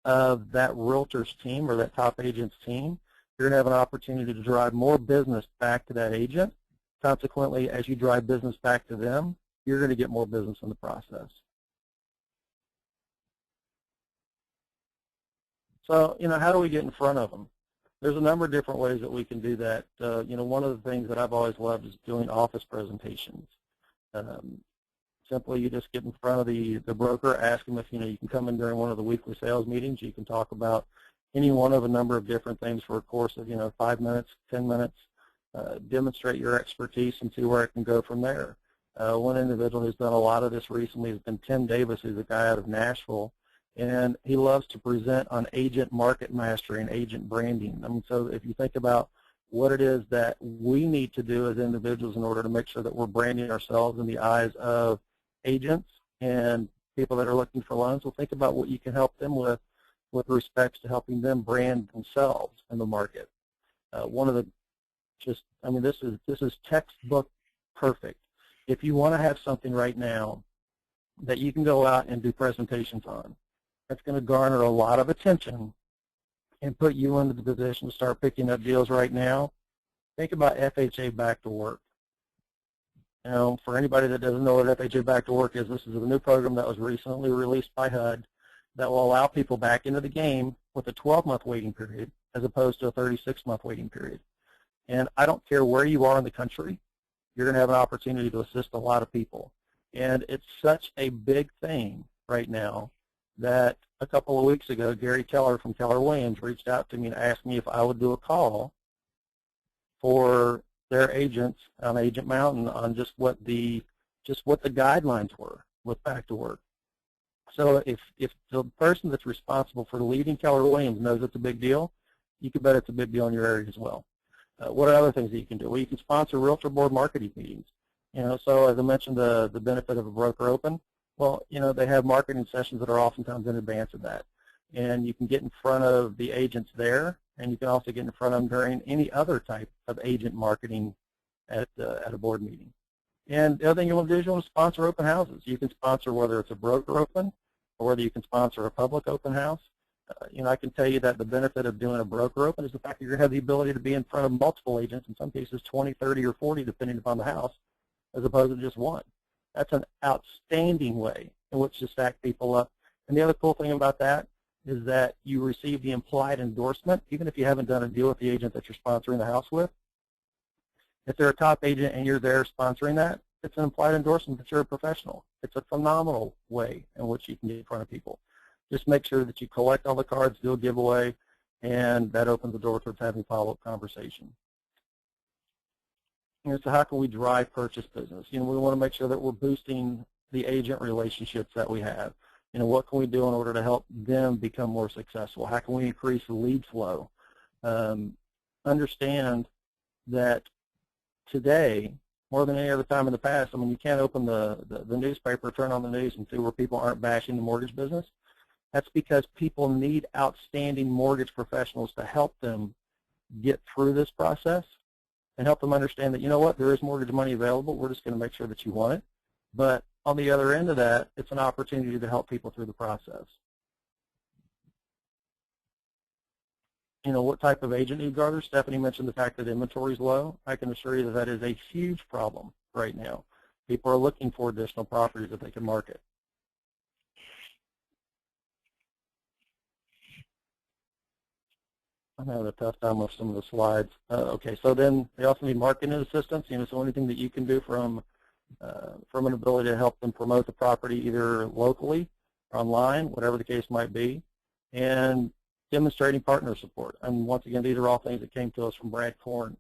of that realtor's team or that top agent's team, you're going to have an opportunity to drive more business back to that agent. Consequently, as you drive business back to them, you're going to get more business in the process. So, you know, how do we get in front of them? There's a number of different ways that we can do that. You know, one of the things that I've always loved is doing office presentations. Simply, you just get in front of the broker, ask them if, you know, you can come in during one of the weekly sales meetings. You can talk about any one of a number of different things for a course of, you know, 5 minutes, 10 minutes. Demonstrate your expertise and see where it can go from there. One individual who's done a lot of this recently has been Tim Davis, who's a guy out of Nashville, and he loves to present on agent market mastery and agent branding. I mean, so if you think about what it is that we need to do as individuals in order to make sure that we're branding ourselves in the eyes of agents and people that are looking for loans, well, think about what you can help them with respects to helping them brand themselves in the market. One of the I mean, this is textbook perfect. If you want to have something right now that you can go out and do presentations on, that's going to garner a lot of attention and put you into the position to start picking up deals right now, think about FHA Back to Work. You know, for anybody that doesn't know what FHA Back to Work is, this is a new program that was recently released by HUD that will allow people back into the game with a 12-month waiting period as opposed to a 36-month waiting period. And I don't care where you are in the country, you're going to have an opportunity to assist a lot of people. And it's such a big thing right now that a couple of weeks ago, Gary Keller from Keller Williams reached out to me and asked me if I would do a call for their agents on Agent Mountain on just what the guidelines were with Back to Work. So if the person that's responsible for leading Keller Williams knows it's a big deal, you can bet it's a big deal in your area as well. What are other things that you can do? Well, you can sponsor Realtor Board marketing meetings. You know, so as I mentioned, the benefit of a broker open. Well, you know, they have marketing sessions that are oftentimes in advance of that, and you can get in front of the agents there, and you can also get in front of them during any other type of agent marketing at a board meeting. And the other thing you want to do is you want to sponsor open houses. You can sponsor whether it's a broker open or whether you can sponsor a public open house. I can tell you that the benefit of doing a broker open is the fact that you're going to have the ability to be in front of multiple agents, in some cases 20, 30, or 40, depending upon the house, as opposed to just one. That's an outstanding way in which to stack people up. And the other cool thing about that is that you receive the implied endorsement, even if you haven't done a deal with the agent that you're sponsoring the house with. If they're a top agent and you're there sponsoring that, it's an implied endorsement that you're a professional. It's a phenomenal way in which you can get in front of people. Just make sure that you collect all the cards, do a giveaway, and that opens the door towards having follow-up conversation. So how can we drive purchase business? We want to make sure that we're boosting the agent relationships that we have. What can we do in order to help them become more successful? How can we increase the lead flow? Understand that today, more than any other time in the past, you can't open the newspaper, turn on the news, and see where people aren't bashing the mortgage business. That's because people need outstanding mortgage professionals to help them get through this process and help them understand that, there is mortgage money available. We're just going to make sure that you want it. But on the other end of that, it's an opportunity to help people through the process. What type of agent need garter? Stephanie mentioned the fact that inventory is low. I can assure you that that is a huge problem right now. People are looking for additional properties that they can market. I'm having a tough time with some of the slides. Okay, so then they also need marketing assistance. So anything that you can do from an ability to help them promote the property either locally, or online, whatever the case might be, and demonstrating partner support. And once again, these are all things that came to us from Brad Korn.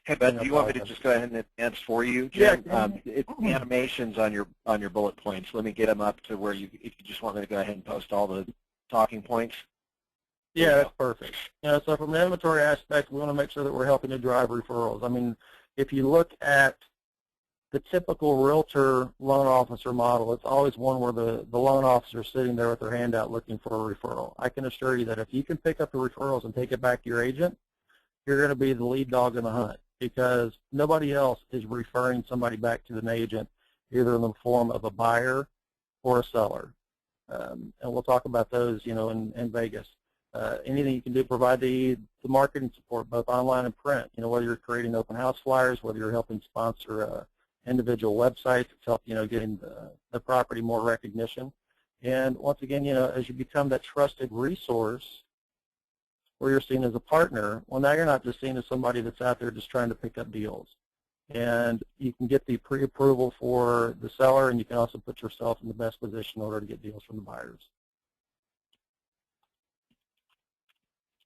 Hey, Beth, do you want me to just go ahead and advance for you, Jim? Yeah. It's animations on your bullet points. Let me get them up to where if you just want me to go ahead and post all the talking points. Yeah, that's perfect. So from the inventory aspect, we want to make sure that we're helping to drive referrals. If you look at the typical realtor loan officer model, it's always one where the loan officer is sitting there with their hand out looking for a referral. I can assure you that if you can pick up the referrals and take it back to your agent, you're going to be the lead dog in the hunt, because nobody else is referring somebody back to an agent, either in the form of a buyer or a seller. And we'll talk about those, in Vegas. Anything you can do, provide the marketing support, both online and print. Whether you're creating open house flyers, whether you're helping sponsor individual websites, it's help, getting the property more recognition. And once again, as you become that trusted resource, where you're seen as a partner, well, now you're not just seen as somebody that's out there just trying to pick up deals. And you can get the pre-approval for the seller, and you can also put yourself in the best position in order to get deals from the buyers.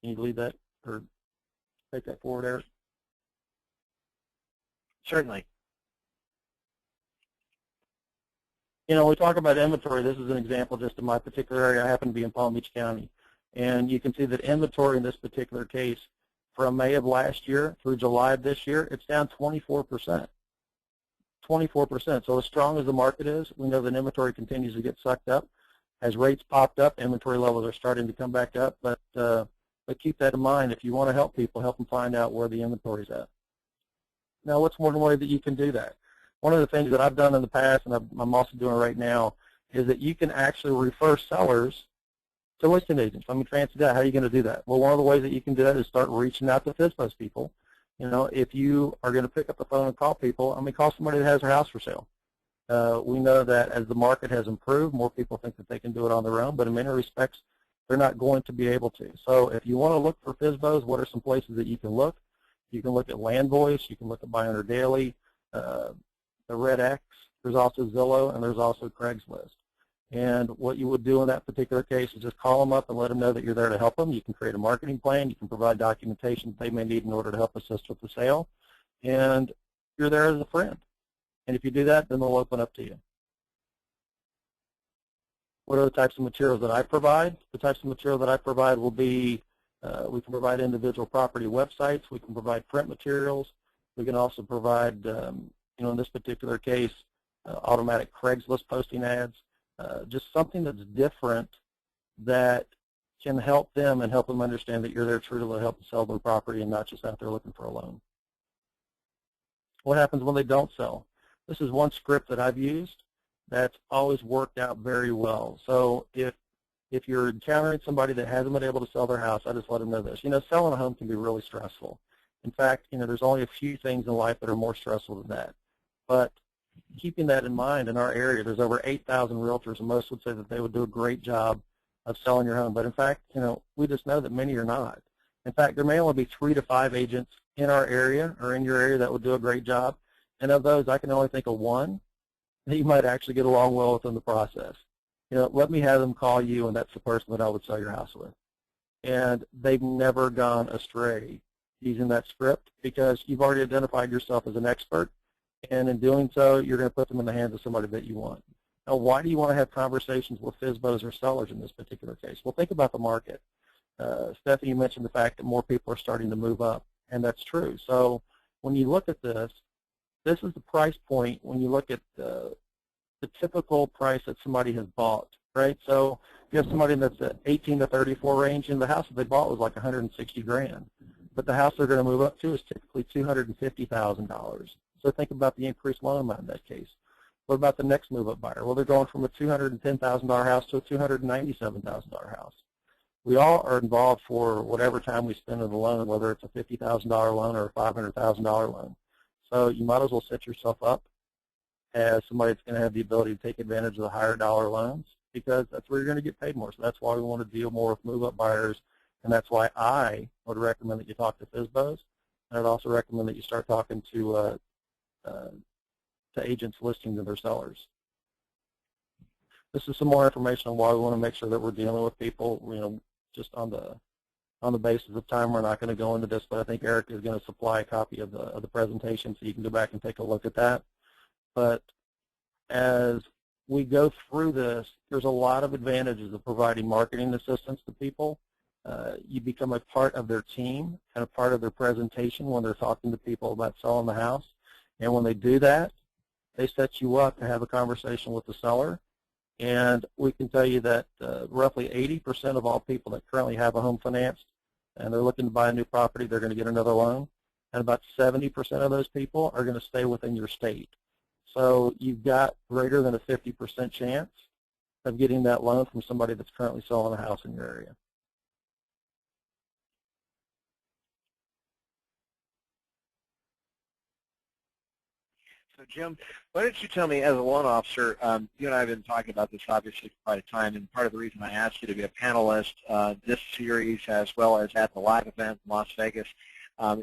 Can you lead that or take that forward, Eric? Certainly. We talk about inventory. This is an example just in my particular area. I happen to be in Palm Beach County. And you can see that inventory in this particular case, from May of last year through July of this year, it's down 24%. 24%. So as strong as the market is, we know that inventory continues to get sucked up. As rates popped up, inventory levels are starting to come back up. But keep that in mind. If you want to help people, help them find out where the inventory is at. Now, what's one way that you can do that? One of the things that I've done in the past, and I'm also doing right now, is that you can actually refer sellers to listing agents. Fancy that. How are you going to do that? Well, one of the ways that you can do that is start reaching out to FSBO's people. If you are going to pick up the phone and call people, call somebody that has their house for sale. We know that as the market has improved, more people think that they can do it on their own, but in many respects, they're not going to be able to. So if you want to look for FSBOs, what are some places that you can look? You can look at Land Voice. You can look at Buy Under Daily, the Red X. There's also Zillow, and there's also Craigslist. And what you would do in that particular case is just call them up and let them know that you're there to help them. You can create a marketing plan. You can provide documentation that they may need in order to help assist with the sale. And you're there as a friend. And if you do that, then they'll open up to you. What are the types of materials that I provide? The types of material that I provide will be, we can provide individual property websites. We can provide print materials. We can also provide, in this particular case, automatic Craigslist posting ads. Just something that's different that can help them and help them understand that you're there truly to help them sell their property and not just out there looking for a loan. What happens when they don't sell? This is one script that I've used that's always worked out very well. So if you're encountering somebody that hasn't been able to sell their house, I just let them know this. Selling a home can be really stressful. In fact, there's only a few things in life that are more stressful than that. But keeping that in mind, in our area, there's over 8,000 realtors, and most would say that they would do a great job of selling your home. But in fact, we just know that many are not. In fact, there may only be 3 to 5 agents in our area or in your area that would do a great job. And of those, I can only think of one that you might actually get along well with in the process. Let me have them call you, and that's the person that I would sell your house with. And they've never gone astray using that script because you've already identified yourself as an expert. And in doing so, you're going to put them in the hands of somebody that you want. Now, why do you want to have conversations with FSBOs or sellers in this particular case? Well, think about the market. Stephanie, you mentioned the fact that more people are starting to move up, and that's true. So when you look at this is the price point when you look at the typical price that somebody has bought, right? So you have somebody that's at 18 to 34 range, and the house that they bought was like 160 grand. But the house they're going to move up to is typically $250,000. So think about the increased loan amount in that case. What about the next move-up buyer? Well, they're going from a $210,000 house to a $297,000 house. We all are involved for whatever time we spend on the loan, whether it's a $50,000 loan or a $500,000 loan. So you might as well set yourself up as somebody that's going to have the ability to take advantage of the higher dollar loans because that's where you're going to get paid more. So that's why we want to deal more with move-up buyers, and that's why I would recommend that you talk to FSBOs, and I'd also recommend that you start talking to agents listing to their sellers. This is some more information on why we want to make sure that we're dealing with people, just on the basis of time. We're not going to go into this, but I think Erik is going to supply a copy of the presentation so you can go back and take a look at that. But as we go through this, there's a lot of advantages of providing marketing assistance to people. You become a part of their team and a part of their presentation when they're talking to people about selling the house. And when they do that, they set you up to have a conversation with the seller. And we can tell you that roughly 80% of all people that currently have a home financed and they're looking to buy a new property, they're going to get another loan. And about 70% of those people are going to stay within your state. So you've got greater than a 50% chance of getting that loan from somebody that's currently selling a house in your area. So Jim, why don't you tell me, as a loan officer, you and I have been talking about this obviously for quite a time, and part of the reason I asked you to be a panelist this series as well as at the live event in Las Vegas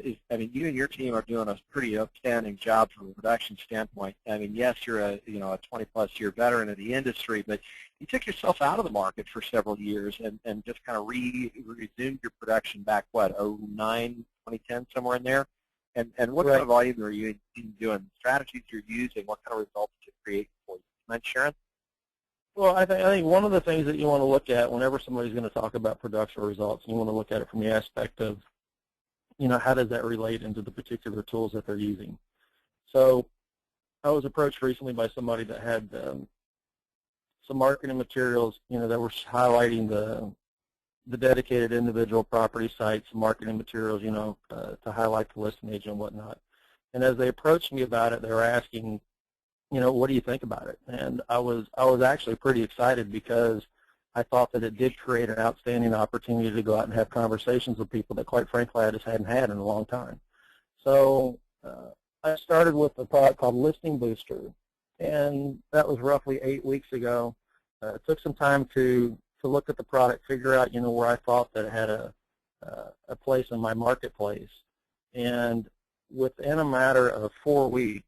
is, you and your team are doing a pretty outstanding job from a production standpoint. Yes, you're a 20-plus year veteran of the industry, but you took yourself out of the market for several years and just kind of resumed your production back, what, 2009, 2010, somewhere in there? And what kind of volume are you doing? Strategies you're using? What kind of results to create for you? Mind sharing? Well, I think one of the things that you want to look at whenever somebody's going to talk about production results, you want to look at it from the aspect of, how does that relate into the particular tools that they're using? So I was approached recently by somebody that had some marketing materials, that were highlighting the dedicated individual property sites, marketing materials, to highlight the listing agent and whatnot. And as they approached me about it, they were asking, what do you think about it? And I was actually pretty excited because I thought that it did create an outstanding opportunity to go out and have conversations with people that, quite frankly, I just hadn't had in a long time. So I started with a product called Listing Booster, and that was roughly 8 weeks ago. It took some time to look at the product, figure out, where I thought that it had a place in my marketplace. And within a matter of 4 weeks,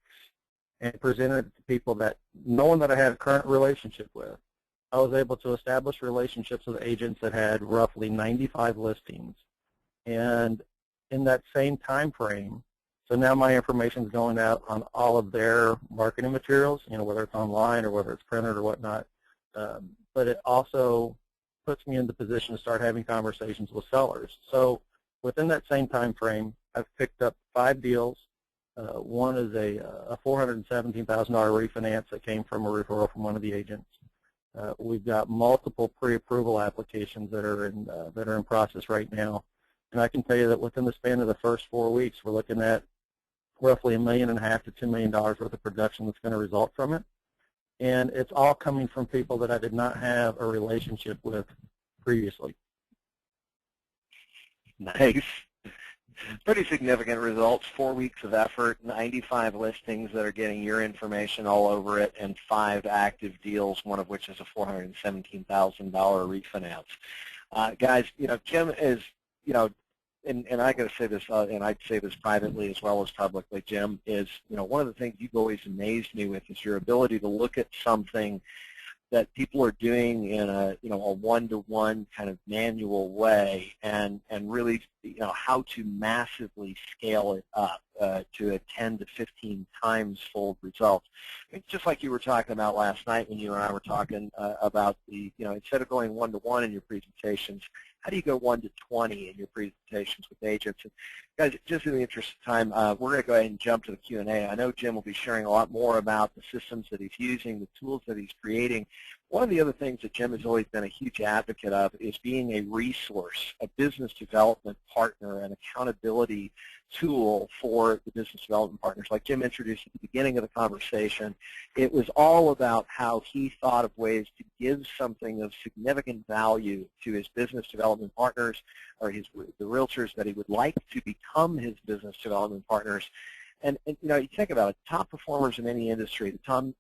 and presented it to people that no one that I had a current relationship with, I was able to establish relationships with agents that had roughly 95 listings. And in that same time frame, so now my information is going out on all of their marketing materials, whether it's online or whether it's printed or whatnot. But it also puts me in the position to start having conversations with sellers. So within that same time frame, I've picked up 5 deals. One is a $417,000 refinance that came from a referral from one of the agents. We've got multiple pre-approval applications that are in process right now, and I can tell you that within the span of the first 4 weeks, we're looking at roughly $1.5 million to $2 million worth of production that's going to result from it, and it's all coming from people that I did not have a relationship with previously. Nice. Pretty significant results, 4 weeks of effort, 95 listings that are getting your information all over it, and 5 active deals, one of which is a $417,000 refinance. Guys, Jim is, and I got to say this, and I'd say this privately as well as publicly, Jim, is, one of the things you've always amazed me with is your ability to look at something that people are doing in a one-to-one kind of manual way, and really how to massively scale it up to a 10 to 15 times fold result. It's just like you were talking about last night when you and I were talking about the instead of going one-to-one in your presentations, how do you go 1 to 20 in your presentations with agents? And guys, just in the interest of time, we're going to go ahead and jump to the Q&A. I know Jim will be sharing a lot more about the systems that he's using, the tools that he's creating. One of the other things that Jim has always been a huge advocate of is being a resource, a business development partner, an accountability tool for the business development partners. Like Jim introduced at the beginning of the conversation, it was all about how he thought of ways to give something of significant value to his business development partners, or the realtors that he would like to become his business development partners. And you think about it, top performers in any industry, the Tom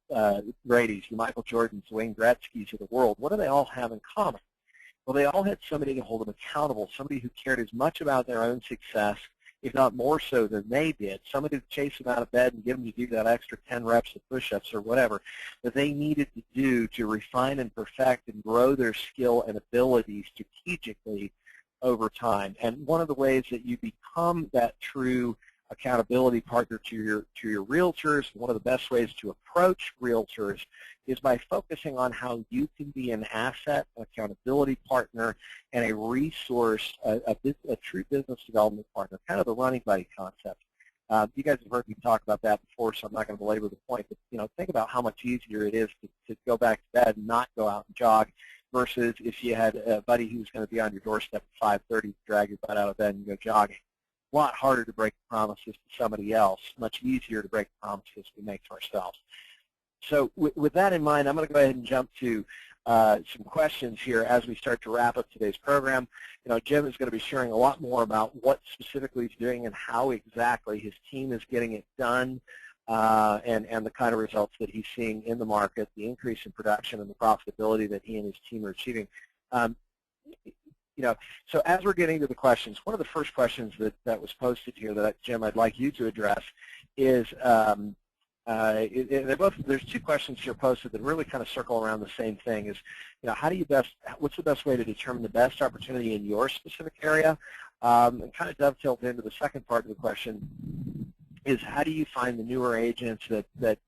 Brady's, the Michael Jordans, the Wayne Gretzky's of the world, what do they all have in common? Well, they all had somebody to hold them accountable, somebody who cared as much about their own success, if not more so than they did, somebody to chase them out of bed and get them to do that extra 10 reps of push-ups or whatever that they needed to do to refine and perfect and grow their skill and ability strategically over time. And one of the ways that you become that true accountability partner to your realtors, one of the best ways to approach realtors is by focusing on how you can be an asset, an accountability partner, and a resource, a true business development partner, kind of the running buddy concept. You guys have heard me talk about that before, so I'm not going to belabor the point, but think about how much easier it is to go back to bed and not go out and jog versus if you had a buddy who's going to be on your doorstep at 5:30 to drag your butt out of bed and go jogging. A lot harder to break promises to somebody else, much easier to break promises we make to ourselves. So with that in mind, I'm going to go ahead and jump to some questions here as we start to wrap up today's program. Jim is going to be sharing a lot more about what specifically he's doing and how exactly his team is getting it done, and the kind of results that he's seeing in the market, the increase in production and the profitability that he and his team are achieving. So as we're getting to the questions, one of the first questions that was posted here that, Jim, I'd like you to address is, there's 2 questions here posted that really kind of circle around the same thing, is, what's the best way to determine the best opportunity in your specific area? And kind of dovetailed into the second part of the question is, how do you find the newer agents that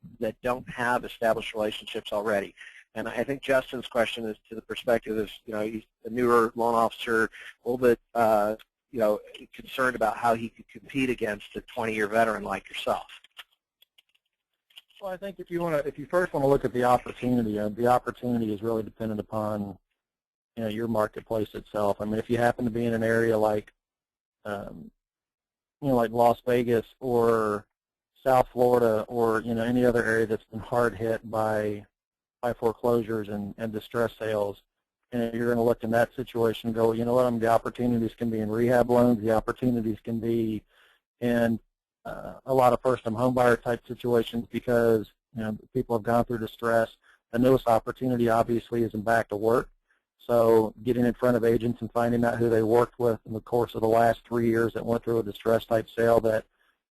don't have established relationships already? And I think Justin's question is to the perspective of, he's a newer loan officer, a little bit, concerned about how he could compete against a 20-year veteran like yourself. Well, I think if you first want to look at the opportunity is really dependent upon, your marketplace itself. I mean, if you happen to be in an area like, like Las Vegas or South Florida or, any other area that's been hard hit by foreclosures and distress sales, and you're going to look in that situation and go, the opportunities can be in rehab loans, the opportunities can be in a lot of first-time homebuyer type situations because people have gone through distress. The newest opportunity obviously is in back to work. So getting in front of agents and finding out who they worked with in the course of the last 3 years that went through a distress type sale that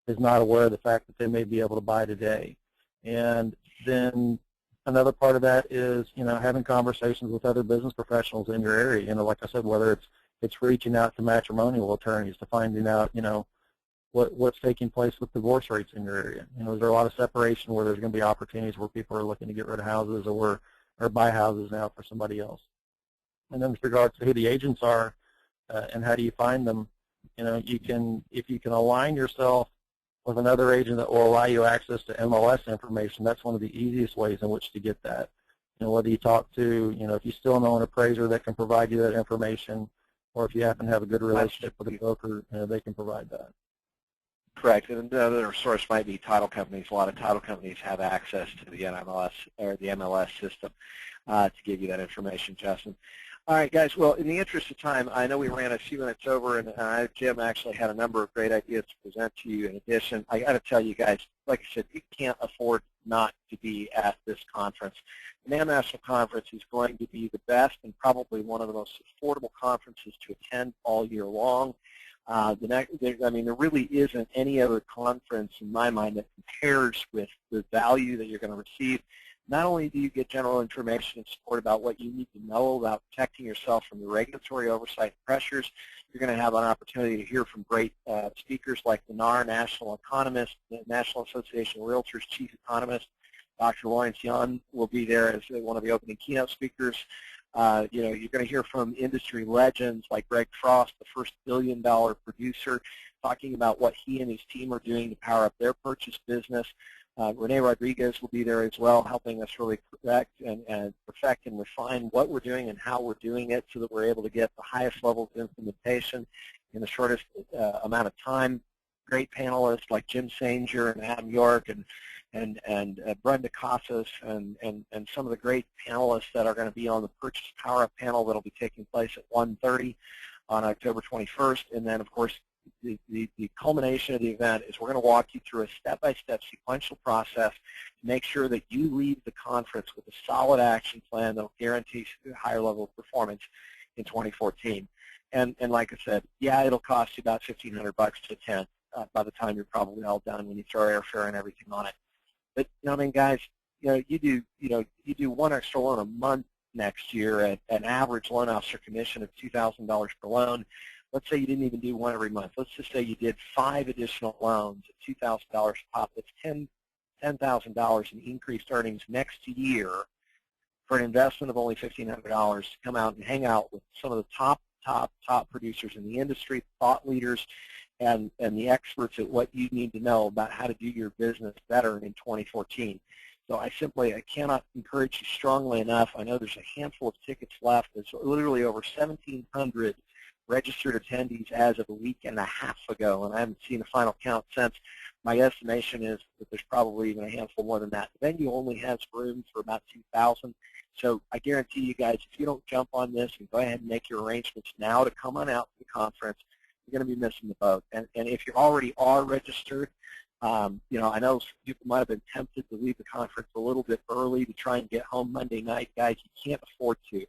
is not aware of the fact that they may be able to buy today. And then another part of that is, having conversations with other business professionals in your area. Like I said, whether it's reaching out to matrimonial attorneys to finding out, what's taking place with divorce rates in your area. Is there a lot of separation where there's going to be opportunities where people are looking to get rid of houses or buy houses now for somebody else? And then with regards to who the agents are and how do you find them, if you can align yourself with another agent that will allow you access to MLS information, that's one of the easiest ways in which to get that. whether you talk to, if you still know an appraiser that can provide you that information, or if you happen to have a good relationship with a broker, they can provide that. Correct. And another source might be title companies. A lot of title companies have access to the NMLS or the MLS system to give you that information, Justin. All right, guys. Well, in the interest of time, I know we ran a few minutes over, and Jim actually had a number of great ideas to present to you. In addition, I got to tell you guys, like I said, you can't afford not to be at this conference. The NAMB National Conference is going to be the best and probably one of the most affordable conferences to attend all year long. I mean, there really isn't any other conference in my mind that compares with the value that you're going to receive. Not only do you get general information and support about what you need to know about protecting yourself from the regulatory oversight pressures, you're going to have an opportunity to hear from great speakers like the NAR National Economist, the National Association of Realtors Chief Economist. Dr. Lawrence Young will be there as one of the opening keynote speakers. You're going to hear from industry legends like Greg Frost, the first billion-dollar producer, talking about what he and his team are doing to power up their purchase business. Renee Rodriguez will be there as well, helping us really perfect and refine what we're doing and how we're doing it so that we're able to get the highest levels of implementation in the shortest amount of time. Great panelists like Jim Sahnger and Adam York and Brenda Casas and some of the great panelists that are going to be on the Purchase Power Up panel that will be taking place at 1:30 on October 21st. And then, of course, the culmination of the event is we're going to walk you through a step-by-step sequential process to make sure that you leave the conference with a solid action plan that will guarantee a higher level of performance in 2014. And like I said, yeah, it'll cost you about $1,500 to attend by the time you're probably all done when you throw airfare and everything on it. But I mean, guys, you do one extra loan a month next year at an average loan officer commission of $2,000 per loan. Let's say you didn't even do one every month. Let's just say you did 5 additional loans at $2,000 a pop. That's $10,000 in increased earnings next year for an investment of only $1,500 to come out and hang out with some of the top producers in the industry, thought leaders, and the experts at what you need to know about how to do your business better in 2014. So I cannot encourage you strongly enough. I know there's a handful of tickets left. There's literally over 1,700 registered attendees as of a week and a half ago, and I haven't seen a final count since. My estimation is that there's probably even a handful more than that. The venue only has room for about 2,000. So I guarantee you guys, if you don't jump on this and go ahead and make your arrangements now to come on out to the conference, you're going to be missing the boat. And if you already are registered, I know people might have been tempted to leave the conference a little bit early to try and get home Monday night. Guys, you can't afford to.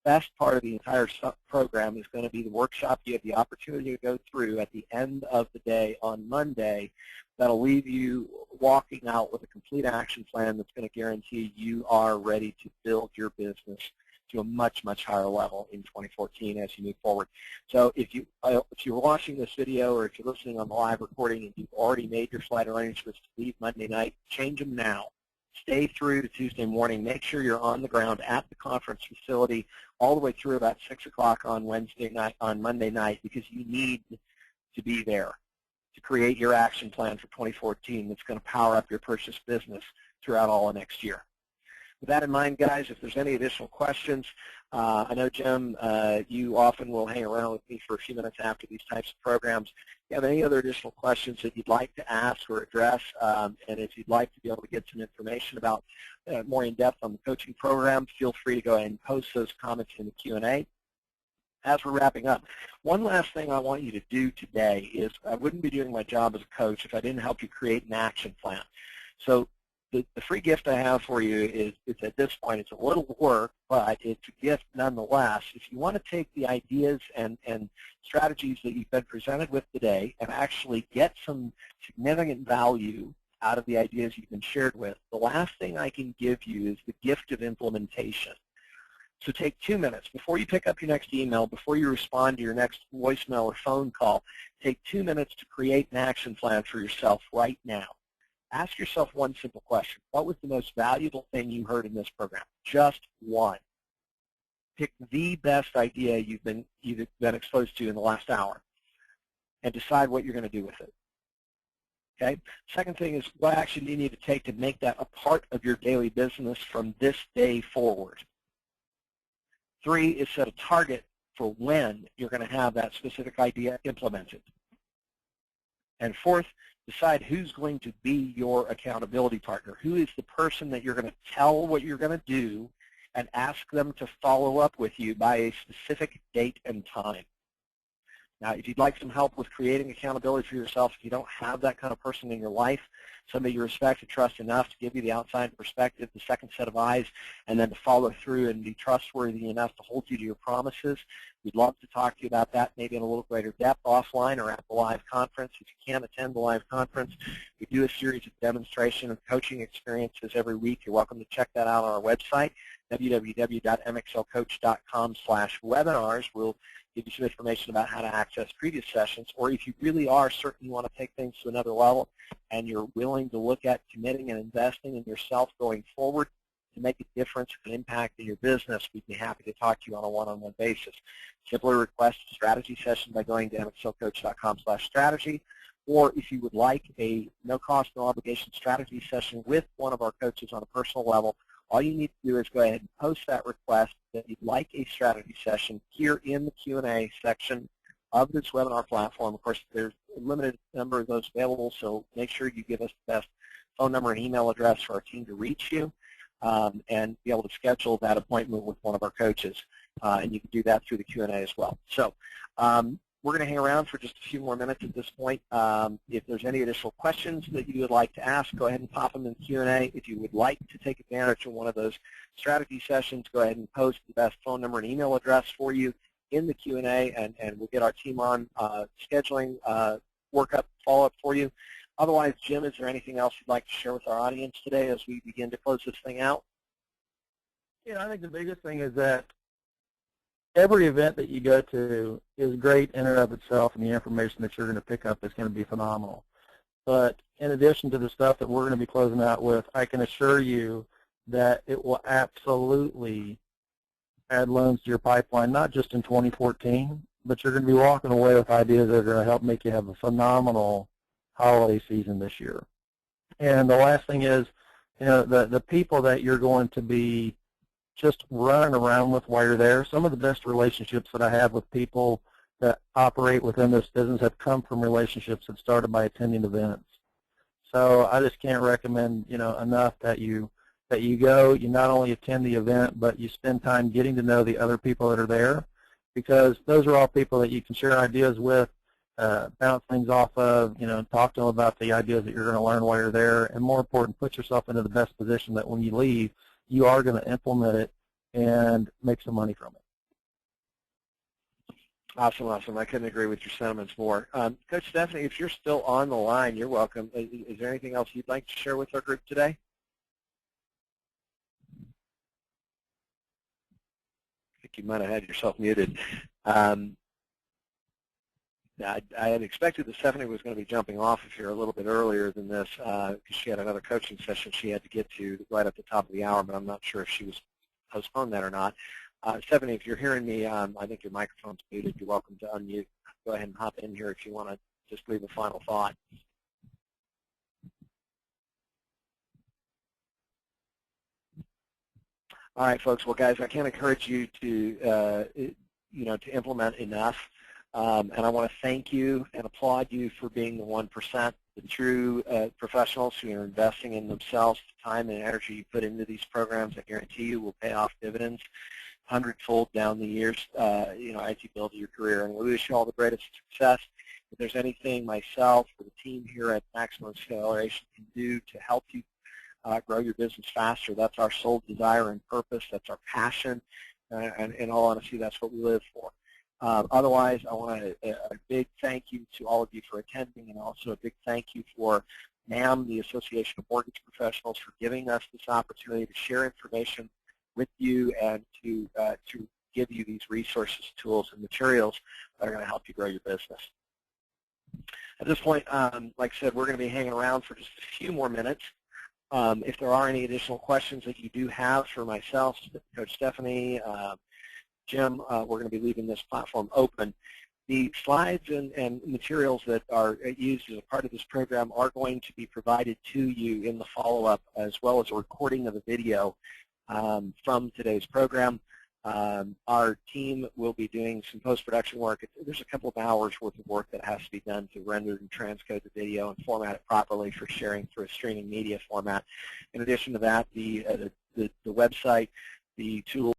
Best part of the entire program is going to be the workshop you have the opportunity to go through at the end of the day on Monday that'll leave you walking out with a complete action plan that's going to guarantee you are ready to build your business to a much, much higher level in 2014 as you move forward. So if you're watching this video or if you're listening on the live recording and you've already made your flight arrangements to leave Monday night, change them now. Stay through to Tuesday morning. Make sure you're on the ground at the conference facility all the way through about 6 o'clock on Monday night, because you need to be there to create your action plan for 2014 that's going to power up your purchase business throughout all of next year. With that in mind, guys, if there's any additional questions, I know, Jim, you often will hang around with me for a few minutes after these types of programs. If you have any other additional questions that you'd like to ask or address, and if you'd like to be able to get some information about more in-depth on the coaching program, feel free to go ahead and post those comments in the Q&A. As we're wrapping up, one last thing I want you to do today is I wouldn't be doing my job as a coach if I didn't help you create an action plan. So the free gift I have for you is at this point, it's a little work, but it's a gift nonetheless. If you want to take the ideas and strategies that you've been presented with today and actually get some significant value out of the ideas you've been shared with, the last thing I can give you is the gift of implementation. So take 2 minutes. Before you pick up your next email, before you respond to your next voicemail or phone call, take 2 minutes to create an action plan for yourself right now. Ask yourself one simple question. What was the most valuable thing you heard in this program? Just one. Pick the best idea you've been exposed to in the last hour and decide what you're going to do with it. Okay. Second thing is, what action do you need to take to make that a part of your daily business from this day forward? 3 is set a target for when you're going to have that specific idea implemented. And 4th, decide who's going to be your accountability partner. Who is the person that you're going to tell what you're going to do and ask them to follow up with you by a specific date and time. Now, if you'd like some help with creating accountability for yourself, if you don't have that kind of person in your life, somebody you respect and trust enough to give you the outside perspective, the second set of eyes, and then to follow through and be trustworthy enough to hold you to your promises, we'd love to talk to you about that, maybe in a little greater depth offline or at the live conference. If you can't attend the live conference, we do a series of demonstration and coaching experiences every week. You're welcome to check that out on our website, www.mxlcoach.com/webinars. We'll give you some information about how to access previous sessions, or if you really are certain you want to take things to another level and you're willing to look at committing and investing in yourself going forward to make a difference and impact in your business, we'd be happy to talk to you on a one-on-one basis. Simply request a strategy session by going to mxlcoach.com/strategy, or if you would like a no-cost, no-obligation strategy session with one of our coaches on a personal level, all you need to do is go ahead and post that request that you'd like a strategy session here in the Q&A section of this webinar platform. Of course, there's a limited number of those available, so make sure you give us the best phone number and email address for our team to reach you and be able to schedule that appointment with one of our coaches. And you can do that through the Q&A as well. So we're going to hang around for just a few more minutes at this point. If there's any additional questions that you would like to ask, go ahead and pop them in the Q&A. If you would like to take advantage of one of those strategy sessions, go ahead and post the best phone number and email address for you in the Q&A, and we'll get our team on scheduling workup follow-up for you. Otherwise, Jim, is there anything else you'd like to share with our audience today as we begin to close this thing out? Yeah, I think the biggest thing is that every event that you go to is great in and of itself, and the information that you're going to pick up is going to be phenomenal. But in addition to the stuff that we're going to be closing out with, I can assure you that it will absolutely add loans to your pipeline, not just in 2014, but you're going to be walking away with ideas that are going to help make you have a phenomenal holiday season this year. And the last thing is, you know, the people that you're going to be just running around with while you're there. Some of the best relationships that I have with people that operate within this business have come from relationships that started by attending events. So I just can't recommend, you know, enough that you go, you not only attend the event, but you spend time getting to know the other people that are there, because those are all people that you can share ideas with, bounce things off of, you know, talk to them about the ideas that you're going to learn while you're there, and more important, put yourself into the best position that when you leave, you are going to implement it and make some money from it. Awesome, awesome. I couldn't agree with your sentiments more. Coach Stephanie, if you're still on the line, you're welcome. Is there anything else you'd like to share with our group today? I think you might have had yourself muted. I had expected that Stephanie was going to be jumping off here a little bit earlier than this because she had another coaching session she had to get to right at the top of the hour, but I'm not sure if she was postponed that or not. Stephanie, if you're hearing me, I think your microphone's muted. You're welcome to unmute. Go ahead and hop in here if you want to just leave a final thought. All right, folks. Well, guys, I can't encourage you to, to implement enough. And I want to thank you and applaud you for being the 1%, the true professionals who are investing in themselves. The time and energy you put into these programs, I guarantee you, will pay off dividends hundredfold down the years, as you build your career. And we wish you all the greatest success. If there's anything myself or the team here at Maximum Acceleration can do to help you grow your business faster, that's our sole desire and purpose. That's our passion. And in all honesty, that's what we live for. Otherwise, I want a big thank you to all of you for attending, and also a big thank you for NAMB, the Association of Mortgage Professionals, for giving us this opportunity to share information with you and to give you these resources, tools, and materials that are going to help you grow your business. At this point, like I said, we're going to be hanging around for just a few more minutes. If there are any additional questions that you do have for myself, Coach Stephanie, Jim, we're going to be leaving this platform open. The slides and materials that are used as a part of this program are going to be provided to you in the follow-up, as well as a recording of the video from today's program. Our team will be doing some post-production work. There's a couple of hours worth of work that has to be done to render and transcode the video and format it properly for sharing through a streaming media format. In addition to that, the website, the tools,